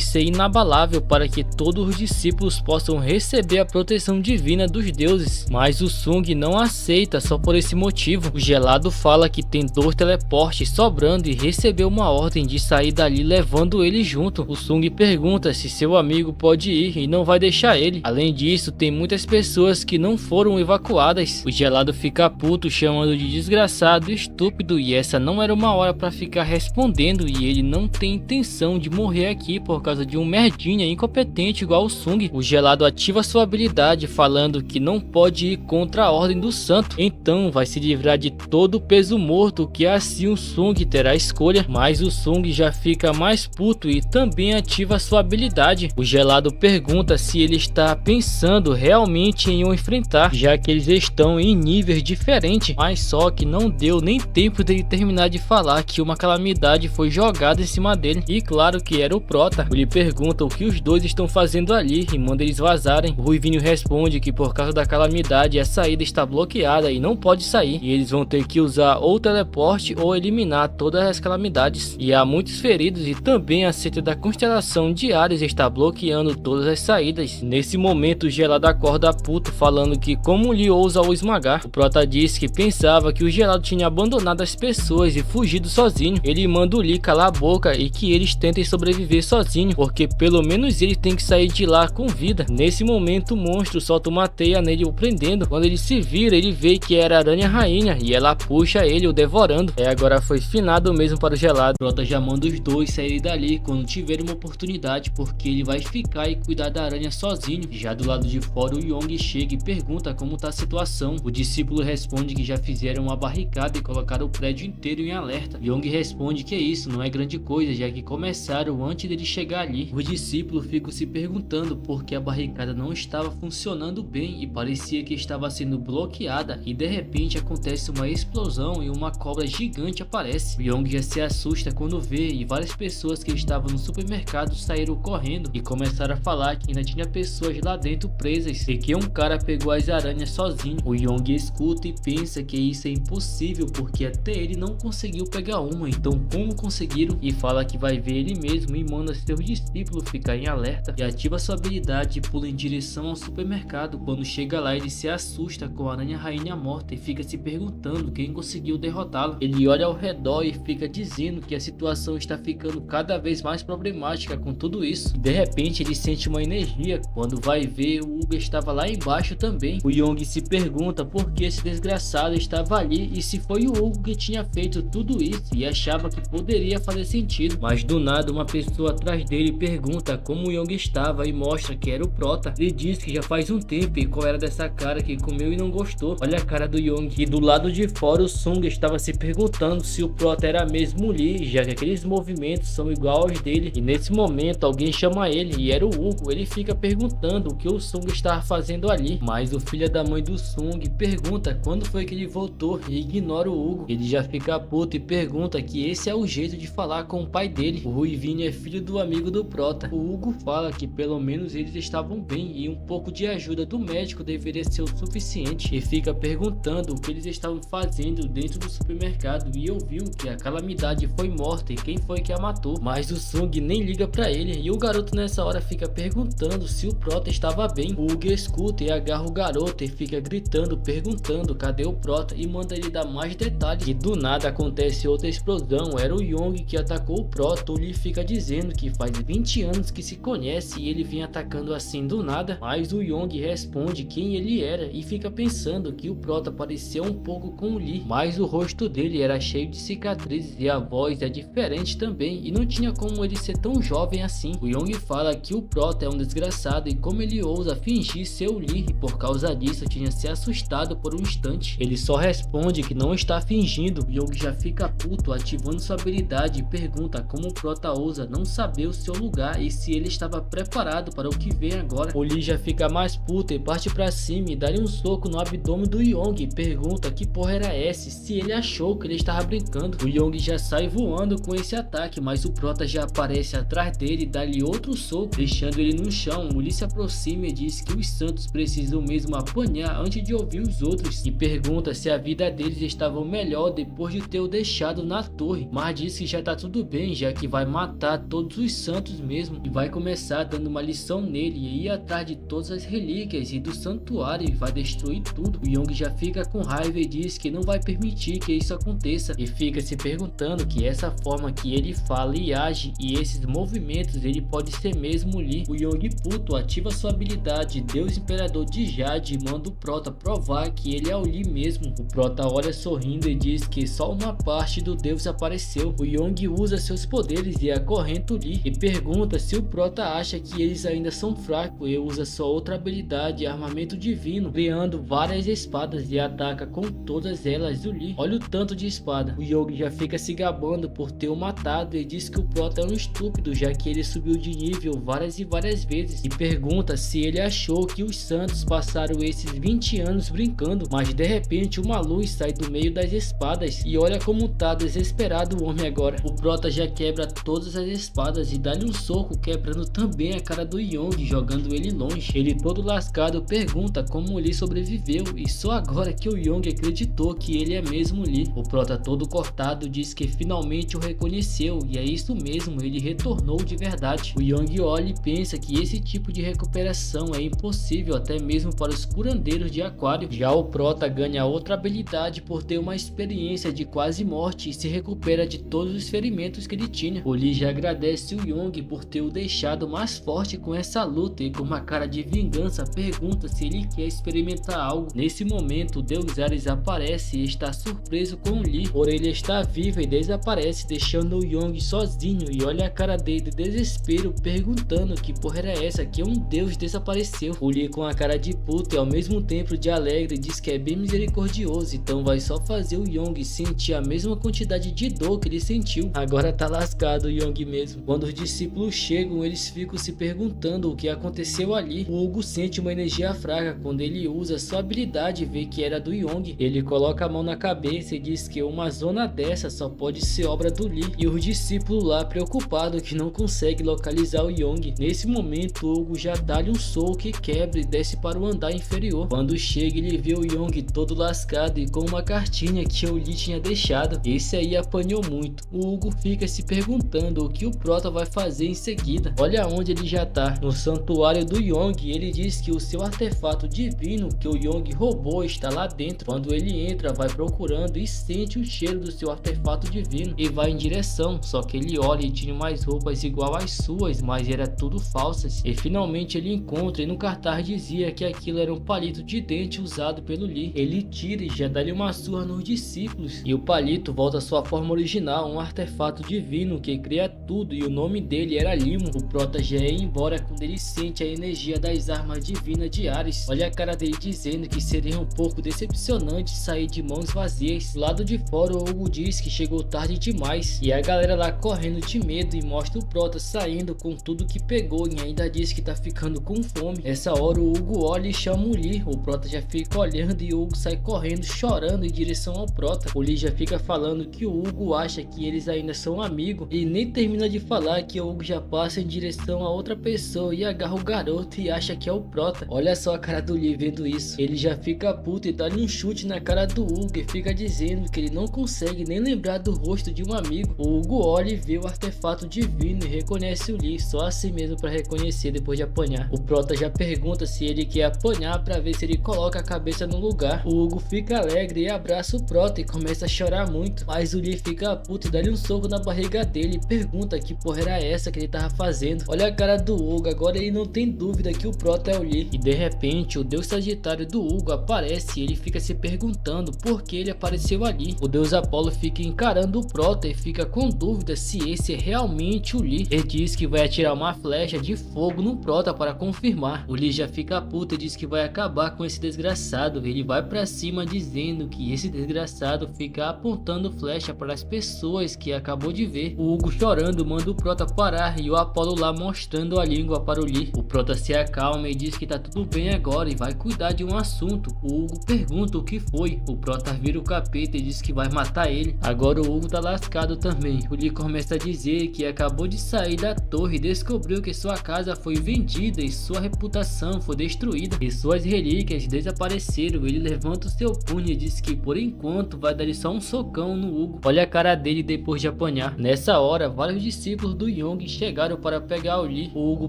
ser inabalável para que todos os discípulos possam receber a proteção divina dos deuses. Mas o Sung não aceita só por esse motivo. O Gelado fala que tem 2 teleportes sobrando e recebeu uma ordem de sair dali levando ele junto. O Sung pergunta se seu amigo pode ir e não vai deixar ele. Além disso, tem muitas pessoas que não foram evacuadas. O Gelado fica puto, chamando de desgraçado e estúpido, e essa não era uma hora para ficar respondendo, e ele não tem intenção de morrer aqui por causa de um merdinha incompetente igual o Sung. O Gelado ativa sua habilidade falando que não pode ir contra a ordem do santo, então vai se livrar de todo o peso morto, que assim o Sung terá escolha. Mas o Sung já fica mais puto e também ativa sua habilidade. O Gelado pergunta se ele está pensando realmente em o enfrentar, já que eles estão em níveis diferentes, mas só que não deu nem tempo dele terminar de falar que uma calamidade foi jogada em cima dele, e claro que era o Prota. Ele pergunta o que os dois estão fazendo ali e manda eles vazarem. O Ruivinho responde que por causa da calamidade a saída está bloqueada e não pode sair, e eles vão ter que usar ou teleporte ou eliminar todas as calamidades, e há muitos feridos e também a seta da constelação de Ares está bloqueando todas as saídas. Nesse momento o Gelado acorda puto, falando que como Lee ousa o esmagar. O Prota diz que pensava que o Gelado tinha abandonado as pessoas e fugido sozinho. Ele manda o Lee calar a boca e que eles tentem sobreviver sozinho, porque pelo menos ele tem que sair de lá com vida. Nesse momento o monstro solta uma teia nele, o prendendo. Quando ele se vira, ele vê que era a Aranha Rainha e ela puxa ele, o devorando. Agora foi finado mesmo para o Gelado. O Prota já manda os dois saírem dali quando tiver uma oportunidade, porque ele vai ficar e cuidar da aranha sozinho. Já do lado de fora, o Yong chega e pergunta como tá a situação. O discípulo responde que já fizeram uma barricada e colocaram o prédio inteiro em alerta. Yong responde que isso não é grande coisa, já que começaram antes dele chegar ali. Os discípulos ficam se perguntando por que a barricada não estava funcionando bem e parecia que estava sendo bloqueada, e de repente acontece uma explosão e uma cobra gigante aparece. O Yong já se assusta quando vê, e várias pessoas que estavam no supermercado saíram correndo e começaram a falar que ainda tinha pessoas lá dentro presas e que um cara pegou as aranhas sozinho. O Yong escuta e pensa que isso é impossível porque até ele não conseguiu pegar uma, então como conseguiram? E fala que vai ver ele mesmo e manda seus discípulos ficar em alerta, e ativa sua habilidade e pula em direção ao supermercado. Quando chega lá, ele se assusta com a Aranha Rainha morta e fica se perguntando quem conseguiu derrotá-la. Ele olha ao redor e fica dizendo que a situação está ficando cada vez mais problemática com tudo isso. De repente ele sente uma energia, quando vai ver o Hugo estava lá embaixo também. O Yong se pergunta por que esse desgraçado estava ali e se foi o Hugo que tinha feito tudo isso, e achava que poderia fazer sentido, mas do nada uma pessoa atrás dele pergunta como o Yong estava e mostra que era o Prota. Ele diz que já faz um tempo e qual era dessa cara que comeu e não gostou. Olha a cara do Yong. E do lado de fora o Sung estava se perguntando se o Prota era mesmo Lee, já que aqueles movimentos são igual aos dele, e nesse momento alguém chama ele e era o Hugo. Ele fica perguntando o que o Sung estava fazendo ali, mas o filho da mãe do Sung pergunta quando foi que ele voltou e ignora o Hugo. Ele já fica puto e pergunta que esse é o jeito de falar com o pai dele. O Ruivinho é filho do amigo do Prota. O Hugo fala que pelo menos eles estavam bem e um pouco de ajuda do médico deveria ser o suficiente, e fica perguntando o que eles estavam fazendo dentro do supermercado, e ouviu que a calamidade foi morta e quem foi que a matou, mas o Sung nem liga pra ele, e o garoto nessa hora fica perguntando se o Prota estava bem. O Hugo escuta e agarra o garoto e fica gritando, perguntando cadê o Prota, e manda ele dar mais detalhes. E do nada acontece outra explosão, era o Yong que atacou o Prota. O Lee fica dizendo que faz 20 anos que se conhece e ele vinha atacando assim do nada, mas o Yong responde quem ele era e fica pensando que o Prota parecia um pouco com o Lee, mas o rosto dele era cheio de cicatrizes e a voz é diferente também, e não tinha como ele ser tão jovem assim. O Yong fala que o Prota é um desgraçado e como ele ousa fingir ser o Lee, por por causa disso tinha se assustado por um instante. Ele só responde que não está fingindo. O Young já fica puto, ativando sua habilidade e pergunta como o prota ousa não saber o seu lugar e se ele estava preparado para o que vem agora. O Lee já fica mais puto e parte pra cima e dá-lhe um soco no abdômen do Young e pergunta que porra era essa, se ele achou que ele estava brincando. O Young já sai voando com esse ataque, mas o prota já aparece atrás dele e dá-lhe outro soco, deixando ele no chão. O Lee se aproxima e diz que os Santos precisam mesmo apanhar antes de ouvir os outros e pergunta se a vida deles estava melhor depois de ter o deixado na torre, mas diz que já tá tudo bem, já que vai matar todos os Santos mesmo e vai começar dando uma lição nele e ir atrás de todas as relíquias e do santuário e vai destruir tudo. O Young já fica com raiva e diz que não vai permitir que isso aconteça e fica se perguntando que essa forma que ele fala e age e esses movimentos ele pode ser mesmo Lee. O Young puto ativa sua habilidade Deus Imperador de Jade e manda o prota provar que ele é o Lee mesmo. O prota olha sorrindo e diz que só uma parte do deus apareceu. O Young usa seus poderes e acorrenta o Lee e pergunta se o prota acha que eles ainda são fracos e usa sua outra habilidade armamento divino, criando várias espadas e ataca com todas elas o Lee. Olha o tanto de espada. O Young já fica se gabando por ter o matado e diz que o prota é um estúpido, já que ele subiu de nível várias e várias vezes e pergunta se ele achou que os Santos passaram esses 20 anos brincando, mas de repente uma luz sai do meio das espadas e olha como tá desesperado o homem agora. O prota já quebra todas as espadas e dá-lhe um soco, quebrando também a cara do Young, jogando ele longe. Ele todo lascado pergunta como o Lee sobreviveu e só agora que o Young acreditou que ele é mesmo Lee. O prota todo cortado diz que finalmente o reconheceu e é isso mesmo, ele retornou de verdade. O Young olha e pensa que esse tipo de recuperação é impossível até mesmo para os curandeiros de Aquário. Já o prota ganha outra habilidade por ter uma experiência de quase morte e se recupera de todos os ferimentos que ele tinha. O Lee já agradece o Young por ter o deixado mais forte com essa luta e com uma cara de vingança pergunta se ele quer experimentar algo. Nesse momento o deus Ares aparece e está surpreso com o Lee, porém ele está vivo e desaparece, deixando o Young sozinho e olha a cara dele de desespero perguntando que porra era essa, que um deus desapareceu. O Lee com a cara de puta e ao mesmo tempo de alegre diz que é bem misericordioso, então vai só fazer o Young sentir a mesma quantidade de dor que ele sentiu. Agora tá lascado o Young mesmo. Quando os discípulos chegam eles ficam se perguntando o que aconteceu ali. O Hugo sente uma energia fraca quando ele usa sua habilidade e vê que era do Young. Ele coloca a mão na cabeça e diz que uma zona dessa só pode ser obra do Lee e os discípulos lá preocupados que não consegue localizar o Young. Nesse momento o Hugo já dá-lhe um soco que quebra e desce para o andar inferior. Quando chega ele vê o Young todo lascado e com uma cartinha que o Lee tinha deixado. Esse aí apanhou muito. O Hugo fica se perguntando o que o prota vai fazer em seguida. Olha onde ele já tá, no santuário do Young. Ele diz que o seu artefato divino que o Young roubou está lá dentro. Quando ele entra vai procurando e sente o cheiro do seu artefato divino e vai em direção, só que ele olha e tinha mais roupas igual às suas, mas era tudo falsas. E finalmente ele encontra e no cartaz dizia que aquilo era um palito de dente usado pelo Lee. Ele tira e já dá-lhe uma surra nos discípulos e o palito volta à sua forma original, um artefato divino que cria tudo e o nome dele era Limo. O prota já ia embora quando ele sente a energia das armas divinas de Ares. Olha a cara dele dizendo que seria um pouco decepcionante sair de mãos vazias. Do lado de fora o Hugo diz que chegou tarde demais e a galera lá correndo de medo e mostra o prota saindo com tudo que pegou e ainda diz que tá ficando com fome. Essa hora o Hugo olha e chama o Lee. O prota já fica olhando e o Hugo sai correndo chorando em direção ao prota. O Lee já fica falando que o Hugo acha que eles ainda são amigos e nem termina de falar que o Hugo já passa em direção a outra pessoa e agarra o garoto e acha que é o prota. Olha só a cara do Lee vendo isso. Ele já fica puto e dá-lhe um chute na cara do Hugo e fica dizendo que ele não consegue nem lembrar do rosto de um amigo. O Hugo olha e vê o artefato divino e reconhece o Lee, só assim mesmo para reconhecer depois de apanhar. O prota já pergunta se ele quer apanhar para ver se ele coloca a cabeça no lugar. O Hugo fica alegre e abraça o prota e começa a chorar muito, mas o Lee fica puto e dá-lhe um soco na barriga dele e pergunta que porra era essa que ele tava fazendo. Olha a cara do Hugo, agora ele não tem dúvida que o prota é o Lee. E de repente o deus Sagitário do Hugo aparece e ele fica se perguntando por que ele apareceu ali. O deus Apolo fica encarando o prota e fica com dúvida se esse é realmente o Lee. Ele diz que vai atirar uma flecha de fogo no prota para confirmar. O Lee já fica puto e diz que vai acabar com esse desgraçado. Ele vai pra cima dizendo que esse desgraçado fica apontando flecha para as pessoas que acabou de ver. O Hugo, chorando, manda o Prota parar e o Apollo lá mostrando a língua para o Lee. O Prota se acalma e diz que tá tudo bem agora e vai cuidar de um assunto. O Hugo pergunta o que foi. O Prota vira o capeta e diz que vai matar ele. Agora o Hugo tá lascado também. O Lee começa a dizer que acabou de sair da torre e descobriu que sua casa foi vendida e sua reputação foi destruída e suas relíquias desapareceram. Ele levanta o seu punho e diz que por enquanto vai dar só um socão no Hugo. Olha a cara dele depois de apanhar. Nessa hora, vários discípulos do Young chegaram para pegar o Lee. O Hugo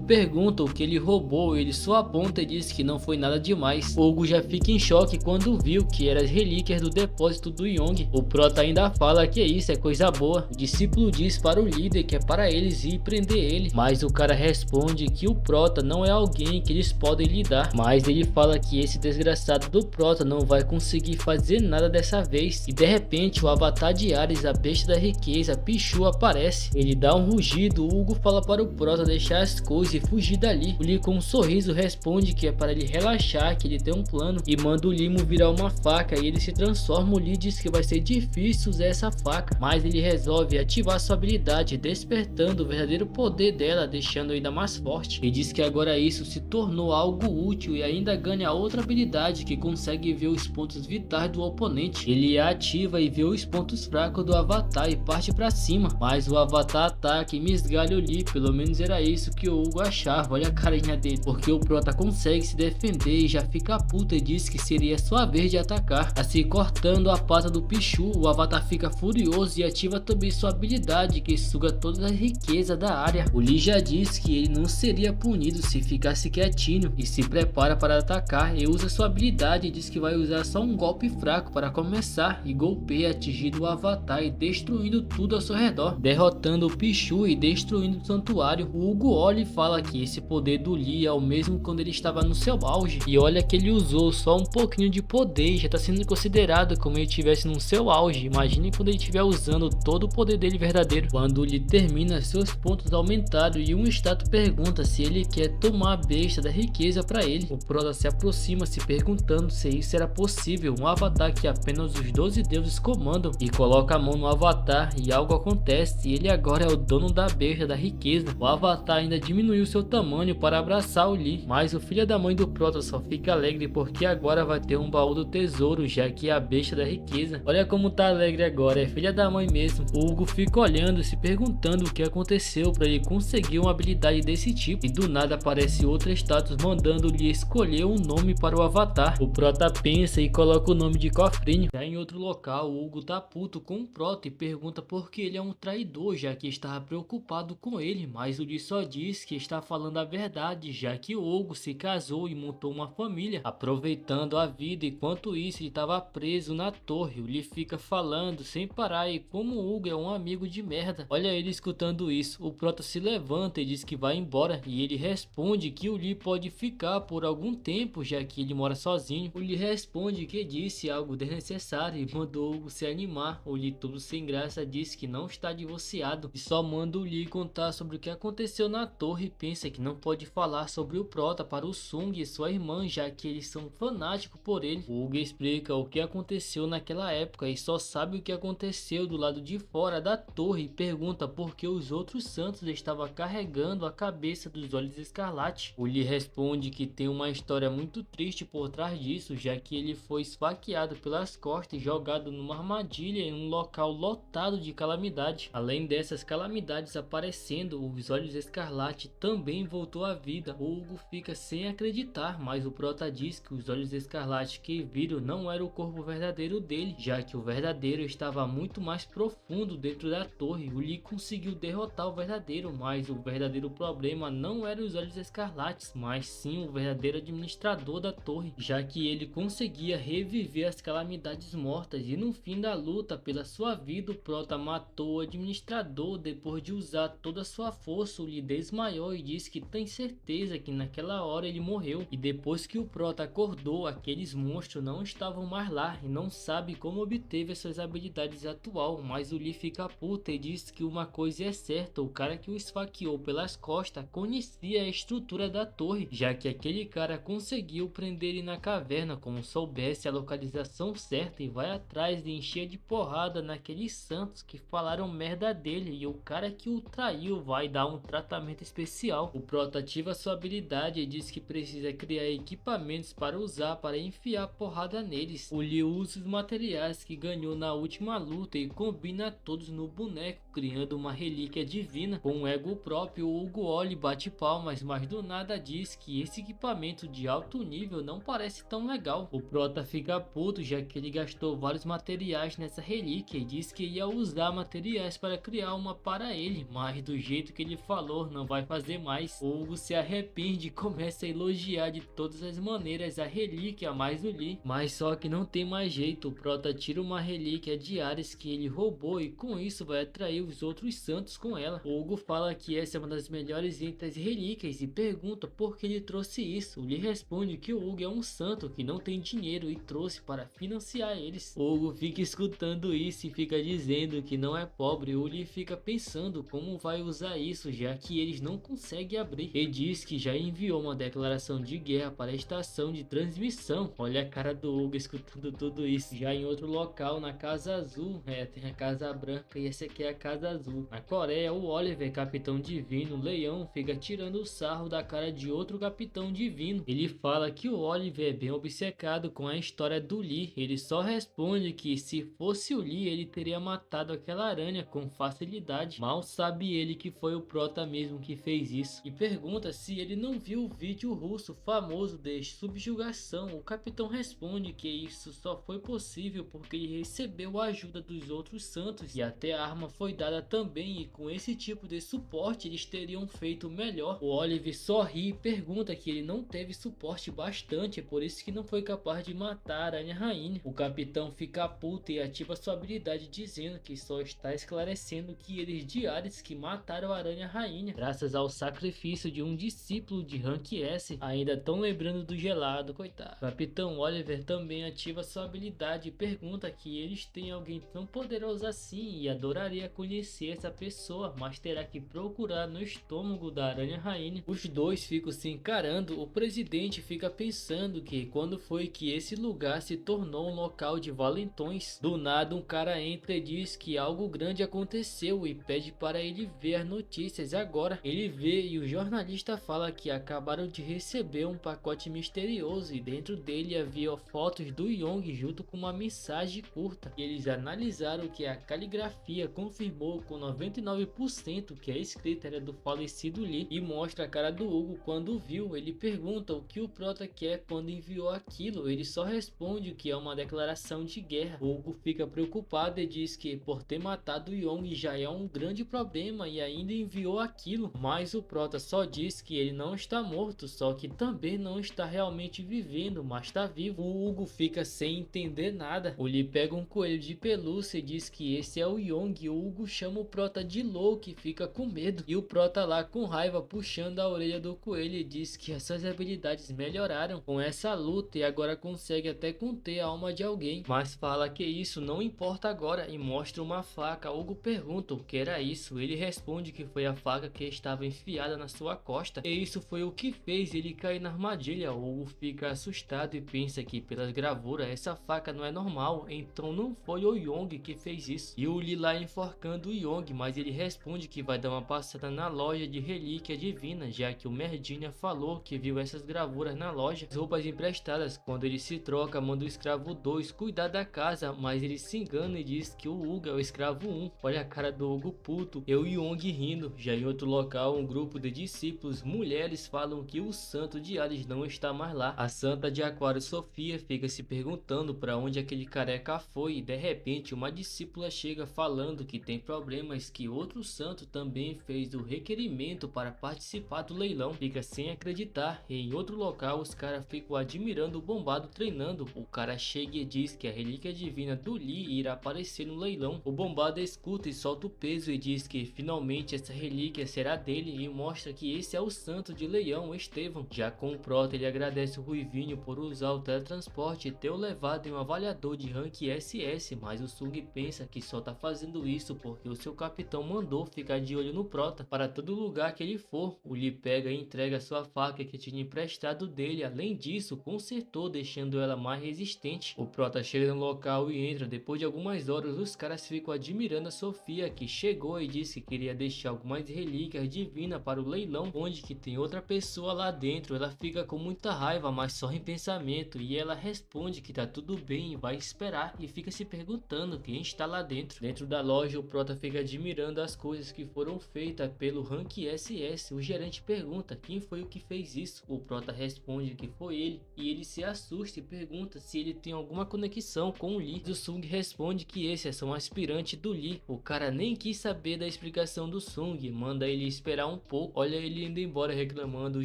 pergunta o que ele roubou, ele só aponta e diz que não foi nada demais. O Hugo já fica em choque quando viu que eram as relíquias do depósito do Young. O Prota ainda fala que isso é coisa boa. O discípulo diz para o líder que é para eles ir prender ele, mas o cara responde que o Prota não é alguém que eles podem lidar, mas ele fala que esse desgraçado do Prota não vai conseguir fazer nada dessa vez. E de repente o avatar de Ares, a besta da riqueza, Pichu, aparece. Ele dá um rugido. O Hugo fala para o Prota deixar as coisas e fugir dali. O Lee, com um sorriso, responde que é para ele relaxar, que ele tem um plano, e manda o Limo virar uma faca e ele se transforma. O Lee diz que vai ser difícil usar essa faca, mas ele resolve ativar sua habilidade, despertando o verdadeiro poder dela, deixando ainda mais forte. E diz que agora isso se tornou algo útil e ainda ganha outra habilidade que consegue ver os pontos vitais do oponente. Ele a ativa e vê os pontos fracos do avatar e parte pra cima, mas o avatar ataca e esgalha o Lee. Pelo menos era isso que o Hugo achava. Olha a carinha dele, porque o Prota consegue se defender e já fica puto e diz que seria sua vez de atacar, assim cortando a pata do Pichu. O avatar fica furioso e ativa também sua habilidade que suga todas as riquezas da área. O Lee já diz que ele não seria punido se ficasse quietinho e se prepara para atacar e usa sua habilidade e diz que vai usar só um golpe fraco para começar e golpeia, atingindo o avatar e destruindo tudo ao seu redor, derrotando o Pichu e destruindo o santuário. O Hugo olha e fala que esse poder do Lee é o mesmo quando ele estava no seu auge, e olha que ele usou só um pouquinho de poder e já está sendo considerado como ele estivesse no seu auge. Imagine quando ele estiver usando todo o poder dele verdadeiro. Quando ele termina, seus pontos aumentaram e um estátua pergunta se ele quer tomar a besta da riqueza para ele. O Prota se aproxima se perguntando se isso era possível. Um avatar que apenas os 12 deuses comandam, e coloca a mão no avatar e algo acontece e ele agora é o dono da besta da riqueza. O avatar ainda diminuiu seu tamanho para abraçar o Lee, mas o filho da mãe do Prota só fica alegre porque agora vai ter um baú do tesouro, já que é a besta da riqueza. Olha como tá alegre agora, é filha da mãe mesmo. O Hugo fica olhando se perguntando o que aconteceu para ele conseguir uma habilidade desse tipo, e do nada aparece outra estátua mandando lhe escolher um nome para o avatar. O Prota pensa e coloca o nome de Cofrinho. Já em outro local, o Hugo tá puto com o Prota e pergunta por que ele é um traidor, já que estava preocupado com ele, mas o Lee só diz que está falando a verdade, já que o Hugo se casou e montou uma família, aproveitando a vida. Enquanto isso, ele estava preso na torre. O Lee fica falando sem parar e como o Hugo é um amigo de merda. Olha ele escutando isso. O Prota se levanta e diz que vai embora, e ele responde que o Lee pode ficar por algum tempo, já que ele mora sozinho. O Lee responde que disse algo desnecessário e mandou o Hugo se animar. O Lee, todo sem graça, diz que não está divorciado e só manda o Lee contar sobre o que aconteceu na torre, e pensa que não pode falar sobre o Prota para o Sung e sua irmã, já que eles são fanáticos por ele. O Hugo explica o que aconteceu naquela época e só sabe o que aconteceu do lado de fora da torre, e pergunta por que os outros santos estavam carregando a cabeça dos Olhos Escarlate. O Lee responde que tem uma história muito triste por trás disso, já que ele foi esfaqueado pelas costas e jogado numa armadilha em um local lotado de calamidade. Além dessas calamidades aparecendo, os Olhos Escarlate também voltou à vida. O Hugo fica sem acreditar, mas o Prota diz que os Olhos Escarlate que viram não era o corpo verdadeiro dele, já que o verdadeiro estava muito mais profundo dentro da torre. O Lee conseguiu derrotar o verdadeiro, mas o verdadeiro problema não era os Olhos Escarlates, mas sim o verdadeiro administrador da torre, já que ele conseguia reviver as calamidades mortas. E no fim da luta pela sua vida, o Prota matou o administrador. Depois de usar toda a sua força, o Lee desmaiou e disse que tem certeza que naquela hora ele morreu. E depois que o Prota acordou, aqueles monstros não estavam mais lá e não sabe como obteve essas habilidades atual. Mas o Lee fica puto e diz que uma coisa é certa: o cara que o esfaqueou pelas costas conhecia a estrutura da torre, já que aquele cara cara conseguiu prender ele na caverna como soubesse a localização certa e vai atrás de encher de porrada naqueles santos que falaram merda dele, e o cara que o traiu vai dar um tratamento especial. O Prota ativa sua habilidade e diz que precisa criar equipamentos para usar para enfiar porrada neles. O Lee usa os materiais que ganhou na última luta e combina todos no boneco, criando uma relíquia divina. Com um ego próprio, o Hugo olha e bate palmas, mas do nada diz que esse equipamento de alto nível não parece tão legal. O Prota fica puto já que ele gastou vários materiais nessa relíquia e diz que ia usar materiais para criar uma para ele, mas do jeito que ele falou não vai fazer mais. O Hugo se arrepende e começa a elogiar de todas as maneiras a relíquia mais o Lee, mas só que não tem mais jeito. O Prota tira uma relíquia de Ares que ele roubou e com isso vai atrair os outros santos com ela. O Hugo fala que essa é uma das melhores entre as relíquias e pergunta por que ele trouxe isso. O Lee responde que o Hugo é um santo que não tem dinheiro e trouxe para financiar eles. O Hugo fica escutando isso e fica dizendo que não é pobre. O Lee fica pensando como vai usar isso, já que eles não conseguem abrir. Ele diz que já enviou uma declaração de guerra para a estação de transmissão. Olha a cara do Hugo escutando tudo isso. Já em outro local, na Casa Azul, tem a Casa Branca e essa aqui é a Casa Azul. Na Coreia, o Oliver, capitão divino, Leão, fica tirando o sarro da cara de outro capitão divino. Ele fala que o Oliver é bem obcecado com a história do Lee. Ele só responde que se fosse o Lee, ele teria matado aquela aranha com facilidade. Mal sabe ele que foi o Prota mesmo que fez isso. E pergunta se ele não viu o vídeo russo famoso de subjugação. O capitão responde que isso só foi possível porque ele recebeu a ajuda dos outros santos e até a arma foi dada também, e com esse tipo de suporte eles teriam feito melhor. O Oliver sorri e pergunta que ele não teve suporte bastante, é por isso que não foi capaz de matar a Aranha Rainha. O capitão fica puto e ativa sua habilidade dizendo que só está esclarecendo que eles de Ares que mataram a Aranha Rainha, graças ao sacrifício de um discípulo de rank S. Ainda estão lembrando do gelado, coitado. O capitão Oliver também ativa sua habilidade e pergunta que eles têm alguém tão poderoso assim e adoraria conhecer essa pessoa, mas terá que procurar no estômago da Aranha Rainha. Os dois ficam se encarando. O presidente fica pensando que quando foi que esse lugar se tornou um local de valentões. Do nada um cara entra e diz que algo grande aconteceu e pede para ele ver as notícias agora. Ele vê e o jornalista fala que acabaram de receber um pacote misterioso e dentro dele havia fotos do Yong junto com uma mensagem curta. E eles analisaram que a caligrafia confirmou com 99% que a escrita era do falecido Lee e mostra a cara do Hugo quando viu. Ele pergunta o que o Prota quer quando enviou aquilo. Ele só responde que é uma declaração de guerra. O Hugo fica preocupado e diz que por ter matado o Yong já é um grande problema e ainda enviou aquilo, mas o Prota só diz que ele não está morto, só que também não está realmente vivendo, mas está vivo. O Hugo fica sem entender nada. O Lee pega um coelho de pelúcia e diz que esse é o Yong. O Hugo chama o Prota de louco e fica com medo, e o Prota lá com raiva puxando a orelha do coelho e diz que essas habilidades melhoraram com essa luta e agora consegue até conter a alma de alguém, mas fala que isso não importa agora e mostra uma faca. Hugo pergunta o que era isso. Ele responde que foi a faca que estava enfiada na sua costa e isso foi o que fez ele cair na armadilha. Hugo fica assustado e pensa que pelas gravuras essa faca não é normal, então não foi o Yong que fez isso. E o Lee lá enforcando o Yong, mas ele responde que vai dar uma passada na loja de relíquia divina, já que o Merdinha falou que viu essas gravuras na loja. As roupas emprestadas. Quando ele se troca, manda o escravo 2 cuidar da casa, mas ele se engana e diz que o Hugo é o escravo 1. Olha a cara do Hugo puto. E o Yong rindo. Já em outro local, um grupo de discípulos mulheres falam que o santo de Ares não está mais lá. A santa de Aquário, Sofia, fica se perguntando para onde aquele careca foi e de repente uma discípula chega falando que tem problemas, que outro santo também fez o requerimento para participar do leilão. Fica sem acreditar. E em outro local os caras ficam admirando o bombado treinando. O cara chega e diz que a relíquia divina do Lee irá aparecer no leilão. O bombado escuta e solta o peso e diz que finalmente essa relíquia será dele e mostra que esse é o santo de Leão, Estevão. Já com o Prota, ele agradece o Ruivinho por usar o teletransporte e ter o levado em um avaliador de rank SS, mas o Sung pensa que só tá fazendo isso porque o seu capitão mandou ficar de olho no Prota para todo lugar que ele for. O Lee pega e entrega sua faca que tinha emprestado dele. Além disso, consertou, deixando ela mais resistente. O prota chega no local e entra. Depois de algumas horas, os caras ficam admirando a Sofia, que chegou e disse que queria deixar algumas relíquias divinas para o leilão, onde que tem outra pessoa lá dentro. Ela fica com muita raiva, mas só em pensamento, e ela responde que tá tudo bem e vai esperar, e fica se perguntando quem está lá dentro. Dentro da loja, o prota fica admirando as coisas que foram feitas pelo Rank SS. O gerente pergunta quem foi o que fez isso. O prota responde que foi ele, e ele se assusta e pergunta se ele tem alguma conexão com o Lee. O Sung responde que esse é um aspirante do Lee. O cara nem quis saber da explicação do Sung, manda ele esperar um pouco, olha ele indo embora reclamando. O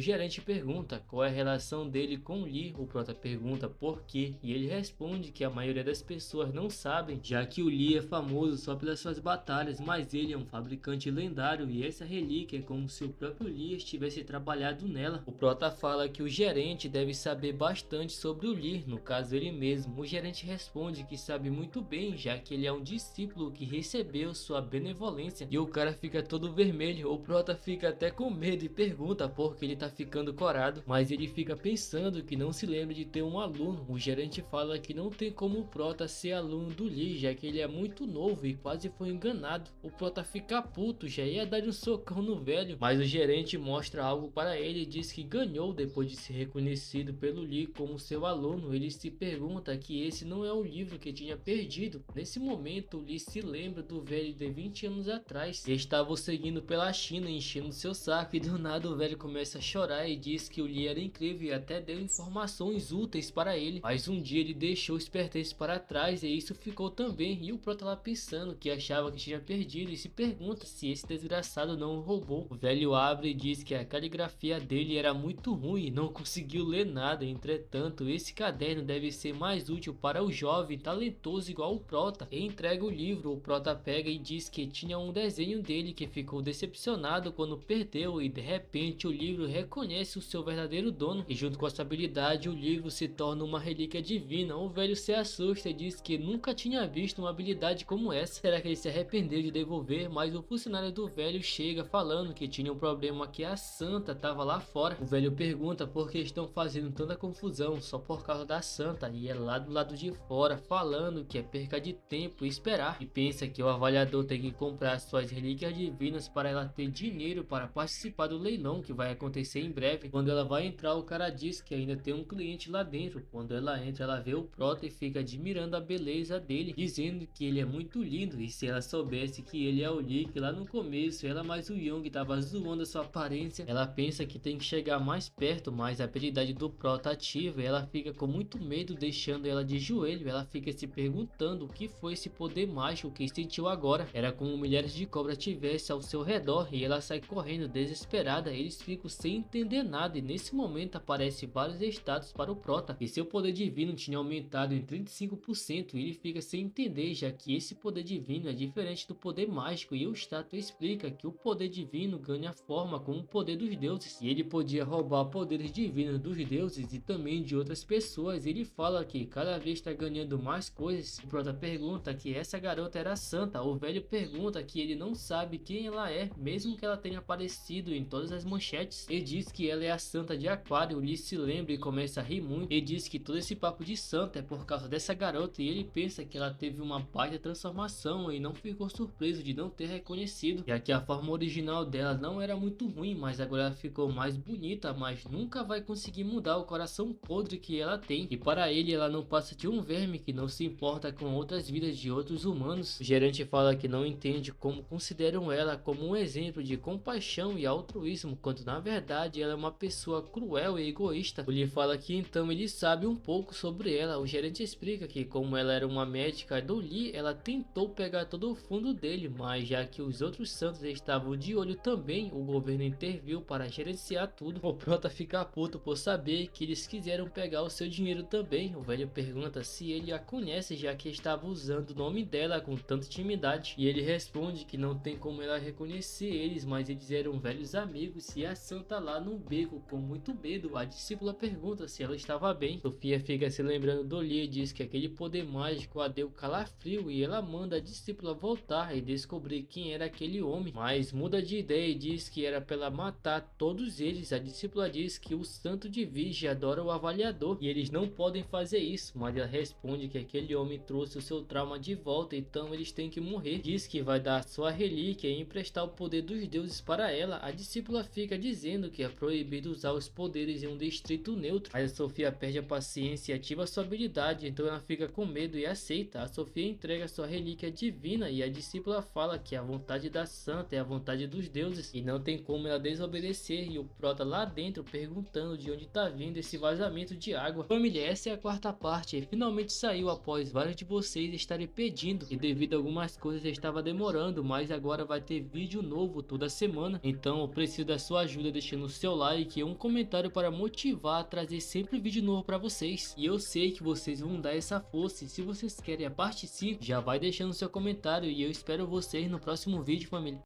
gerente pergunta qual é a relação dele com o Lee. O prota pergunta por quê, e ele responde que a maioria das pessoas não sabem, já que o Lee é famoso só pelas suas batalhas, mas ele é um fabricante lendário, e essa relíquia é como se o próprio Lee estivesse trabalhado nela. O prota fala que o gerente deve saber bastante sobre o Lee, no caso ele mesmo. O gerente responde que sabe muito bem, já que ele é um discípulo que recebeu sua benevolência, e o cara fica todo vermelho. O prota fica até com medo e pergunta por que ele tá ficando corado, mas ele fica pensando que não se lembra de ter um aluno. O gerente fala que não tem como o prota ser aluno do Lee, já que ele é muito novo e quase foi enganado. O prota fica puto, já ia dar um socão no velho, mas o gerente mostra algo para ele e diz que ganhou depois de ser reconhecido pelo Lee como seu aluno. Ele se pergunta que esse não é o livro que tinha perdido. Nesse momento, o Lee se lembra do velho de 20 anos atrás. Eles estavam seguindo pela China, enchendo seu saco, e do nada o velho começa a chorar e diz que o Lee era incrível e até deu informações úteis para ele, mas um dia ele deixou os pertences para trás, e isso ficou também. E o prota lá pensando que achava que tinha perdido e se pergunta se esse desgraçado não o roubou. O velho abre e diz que a caligrafia dele era muito ruim e não conseguiu ler nada. Entretanto, esse caderno deve ser mais útil para o jovem talentoso igual o prota, e entrega o livro. O prota pega e diz que tinha um desenho dele que ficou decepcionado quando perdeu, e de repente o livro reconhece o seu verdadeiro dono, e junto com essa habilidade o livro se torna uma relíquia divina. O velho se assusta e diz que nunca tinha visto uma habilidade como essa. Será que ele se arrependeu de devolver? Mas o funcionário do velho chega falando que tinha um problema, que a santa estava lá fora. O velho pergunta por que estão fazendo tanta confusão só por causa da santa, e é lá do lado de fora, falando que é perca de tempo esperar, e pensa que o avaliador tem que comprar suas relíquias divinas para ela ter dinheiro para participar do leilão que vai acontecer em breve. Quando ela vai entrar, o cara diz que ainda tem um cliente lá dentro. Quando ela entra, ela vê o prota e fica admirando a beleza dele, dizendo que ele é muito lindo, e se ela soubesse que ele é o Lee, que lá no começo ela mais o Young tava zoando a sua aparência, ela pensa que tem que chegar mais perto, mas a habilidade do prota ativa e ela fica com muito medo, deixando ela de joelho. Ela fica se perguntando o que foi esse poder mágico que sentiu agora. Era como milhares de cobras tivessem ao seu redor, e ela sai correndo desesperada. Eles ficam sem entender nada, e nesse momento aparece vários status para o prota, e seu poder divino tinha aumentado em 35%. E ele fica sem entender, já que esse poder divino é diferente do poder mágico, e o status explica que o poder divino ganha forma como o poder dos deuses, e ele podia roubar poderes divinos dos deuses e também de outras pessoas. Ele fala que cada vez está ganhando mais coisas. O prota pergunta que essa garota era santa. O velho pergunta que ele não sabe quem ela é, mesmo que ela tenha aparecido em todas as manchetes. Ele diz que ela é a santa de Aquário. O Lee se lembra e começa a rir muito. Ele diz que todo esse papo de santa é por causa dessa garota, e ele pensa que ela teve uma baita transformação e não ficou surpreso de não ter reconhecido, já que a forma original dela não era muito ruim, mas agora ela ficou mais bonita, mas nunca vai conseguir mudar o coração podre que ela tem, e para ele ela não passa de um verme que não se importa com outras vidas de outros humanos. O gerente fala que não entende como consideram ela como um exemplo de compaixão e altruísmo, quando na verdade ela é uma pessoa cruel e egoísta. O Lee fala que então ele sabe um pouco sobre ela. O gerente explica que como ela era uma médica do Lee, ela tentou pegar todo o fundo dele, mas já que os outros santos estavam de olho também, o governo interviu para gerenciar tudo. O prota fica puto por saber que eles quiseram pegar o seu dinheiro também. O velho pergunta se ele a conhece, já que estava usando o nome dela com tanta intimidade, e ele responde que não tem como ela reconhecer eles, mas eles eram velhos amigos. E a santa lá no beco com muito medo, a discípula pergunta se ela estava bem. Sofia fica se lembrando do Lee e diz que aquele poder mágico a deu calafrio, e ela manda a discípula voltar e descobrir quem era aquele homem, mas muda de ideia e diz que era para ela matar todos eles. A discípula diz que o santo de Virgem adora o avaliador e eles não podem fazer isso, mas ela responde que aquele homem trouxe o seu trauma de volta, então eles têm que morrer. Diz que vai dar sua relíquia e emprestar o poder dos deuses para ela. A discípula fica dizendo que é proibido usar os poderes em um distrito neutro, mas a Sofia perde a paciência e ativa sua habilidade, então ela fica com medo e aceita. A Sofia entrega sua relíquia divina e a discípula fala que a vontade da santa é a vontade dos deuses e não tem como ela desobedecer, e o prota lá dentro perguntando de onde tá vindo esse vazamento de água. Família, essa é a quarta parte e finalmente saiu após vários de vocês estarem pedindo, e devido a algumas coisas estava demorando, mas agora vai ter vídeo novo toda semana, então eu preciso da sua ajuda deixando o seu like e um comentário para motivar a trazer sempre vídeo novo para vocês. E eu sei que vocês vão dar essa força, e se vocês querem a parte 5, já vai deixando seu comentário e eu espero vocês no próximo vídeo, família.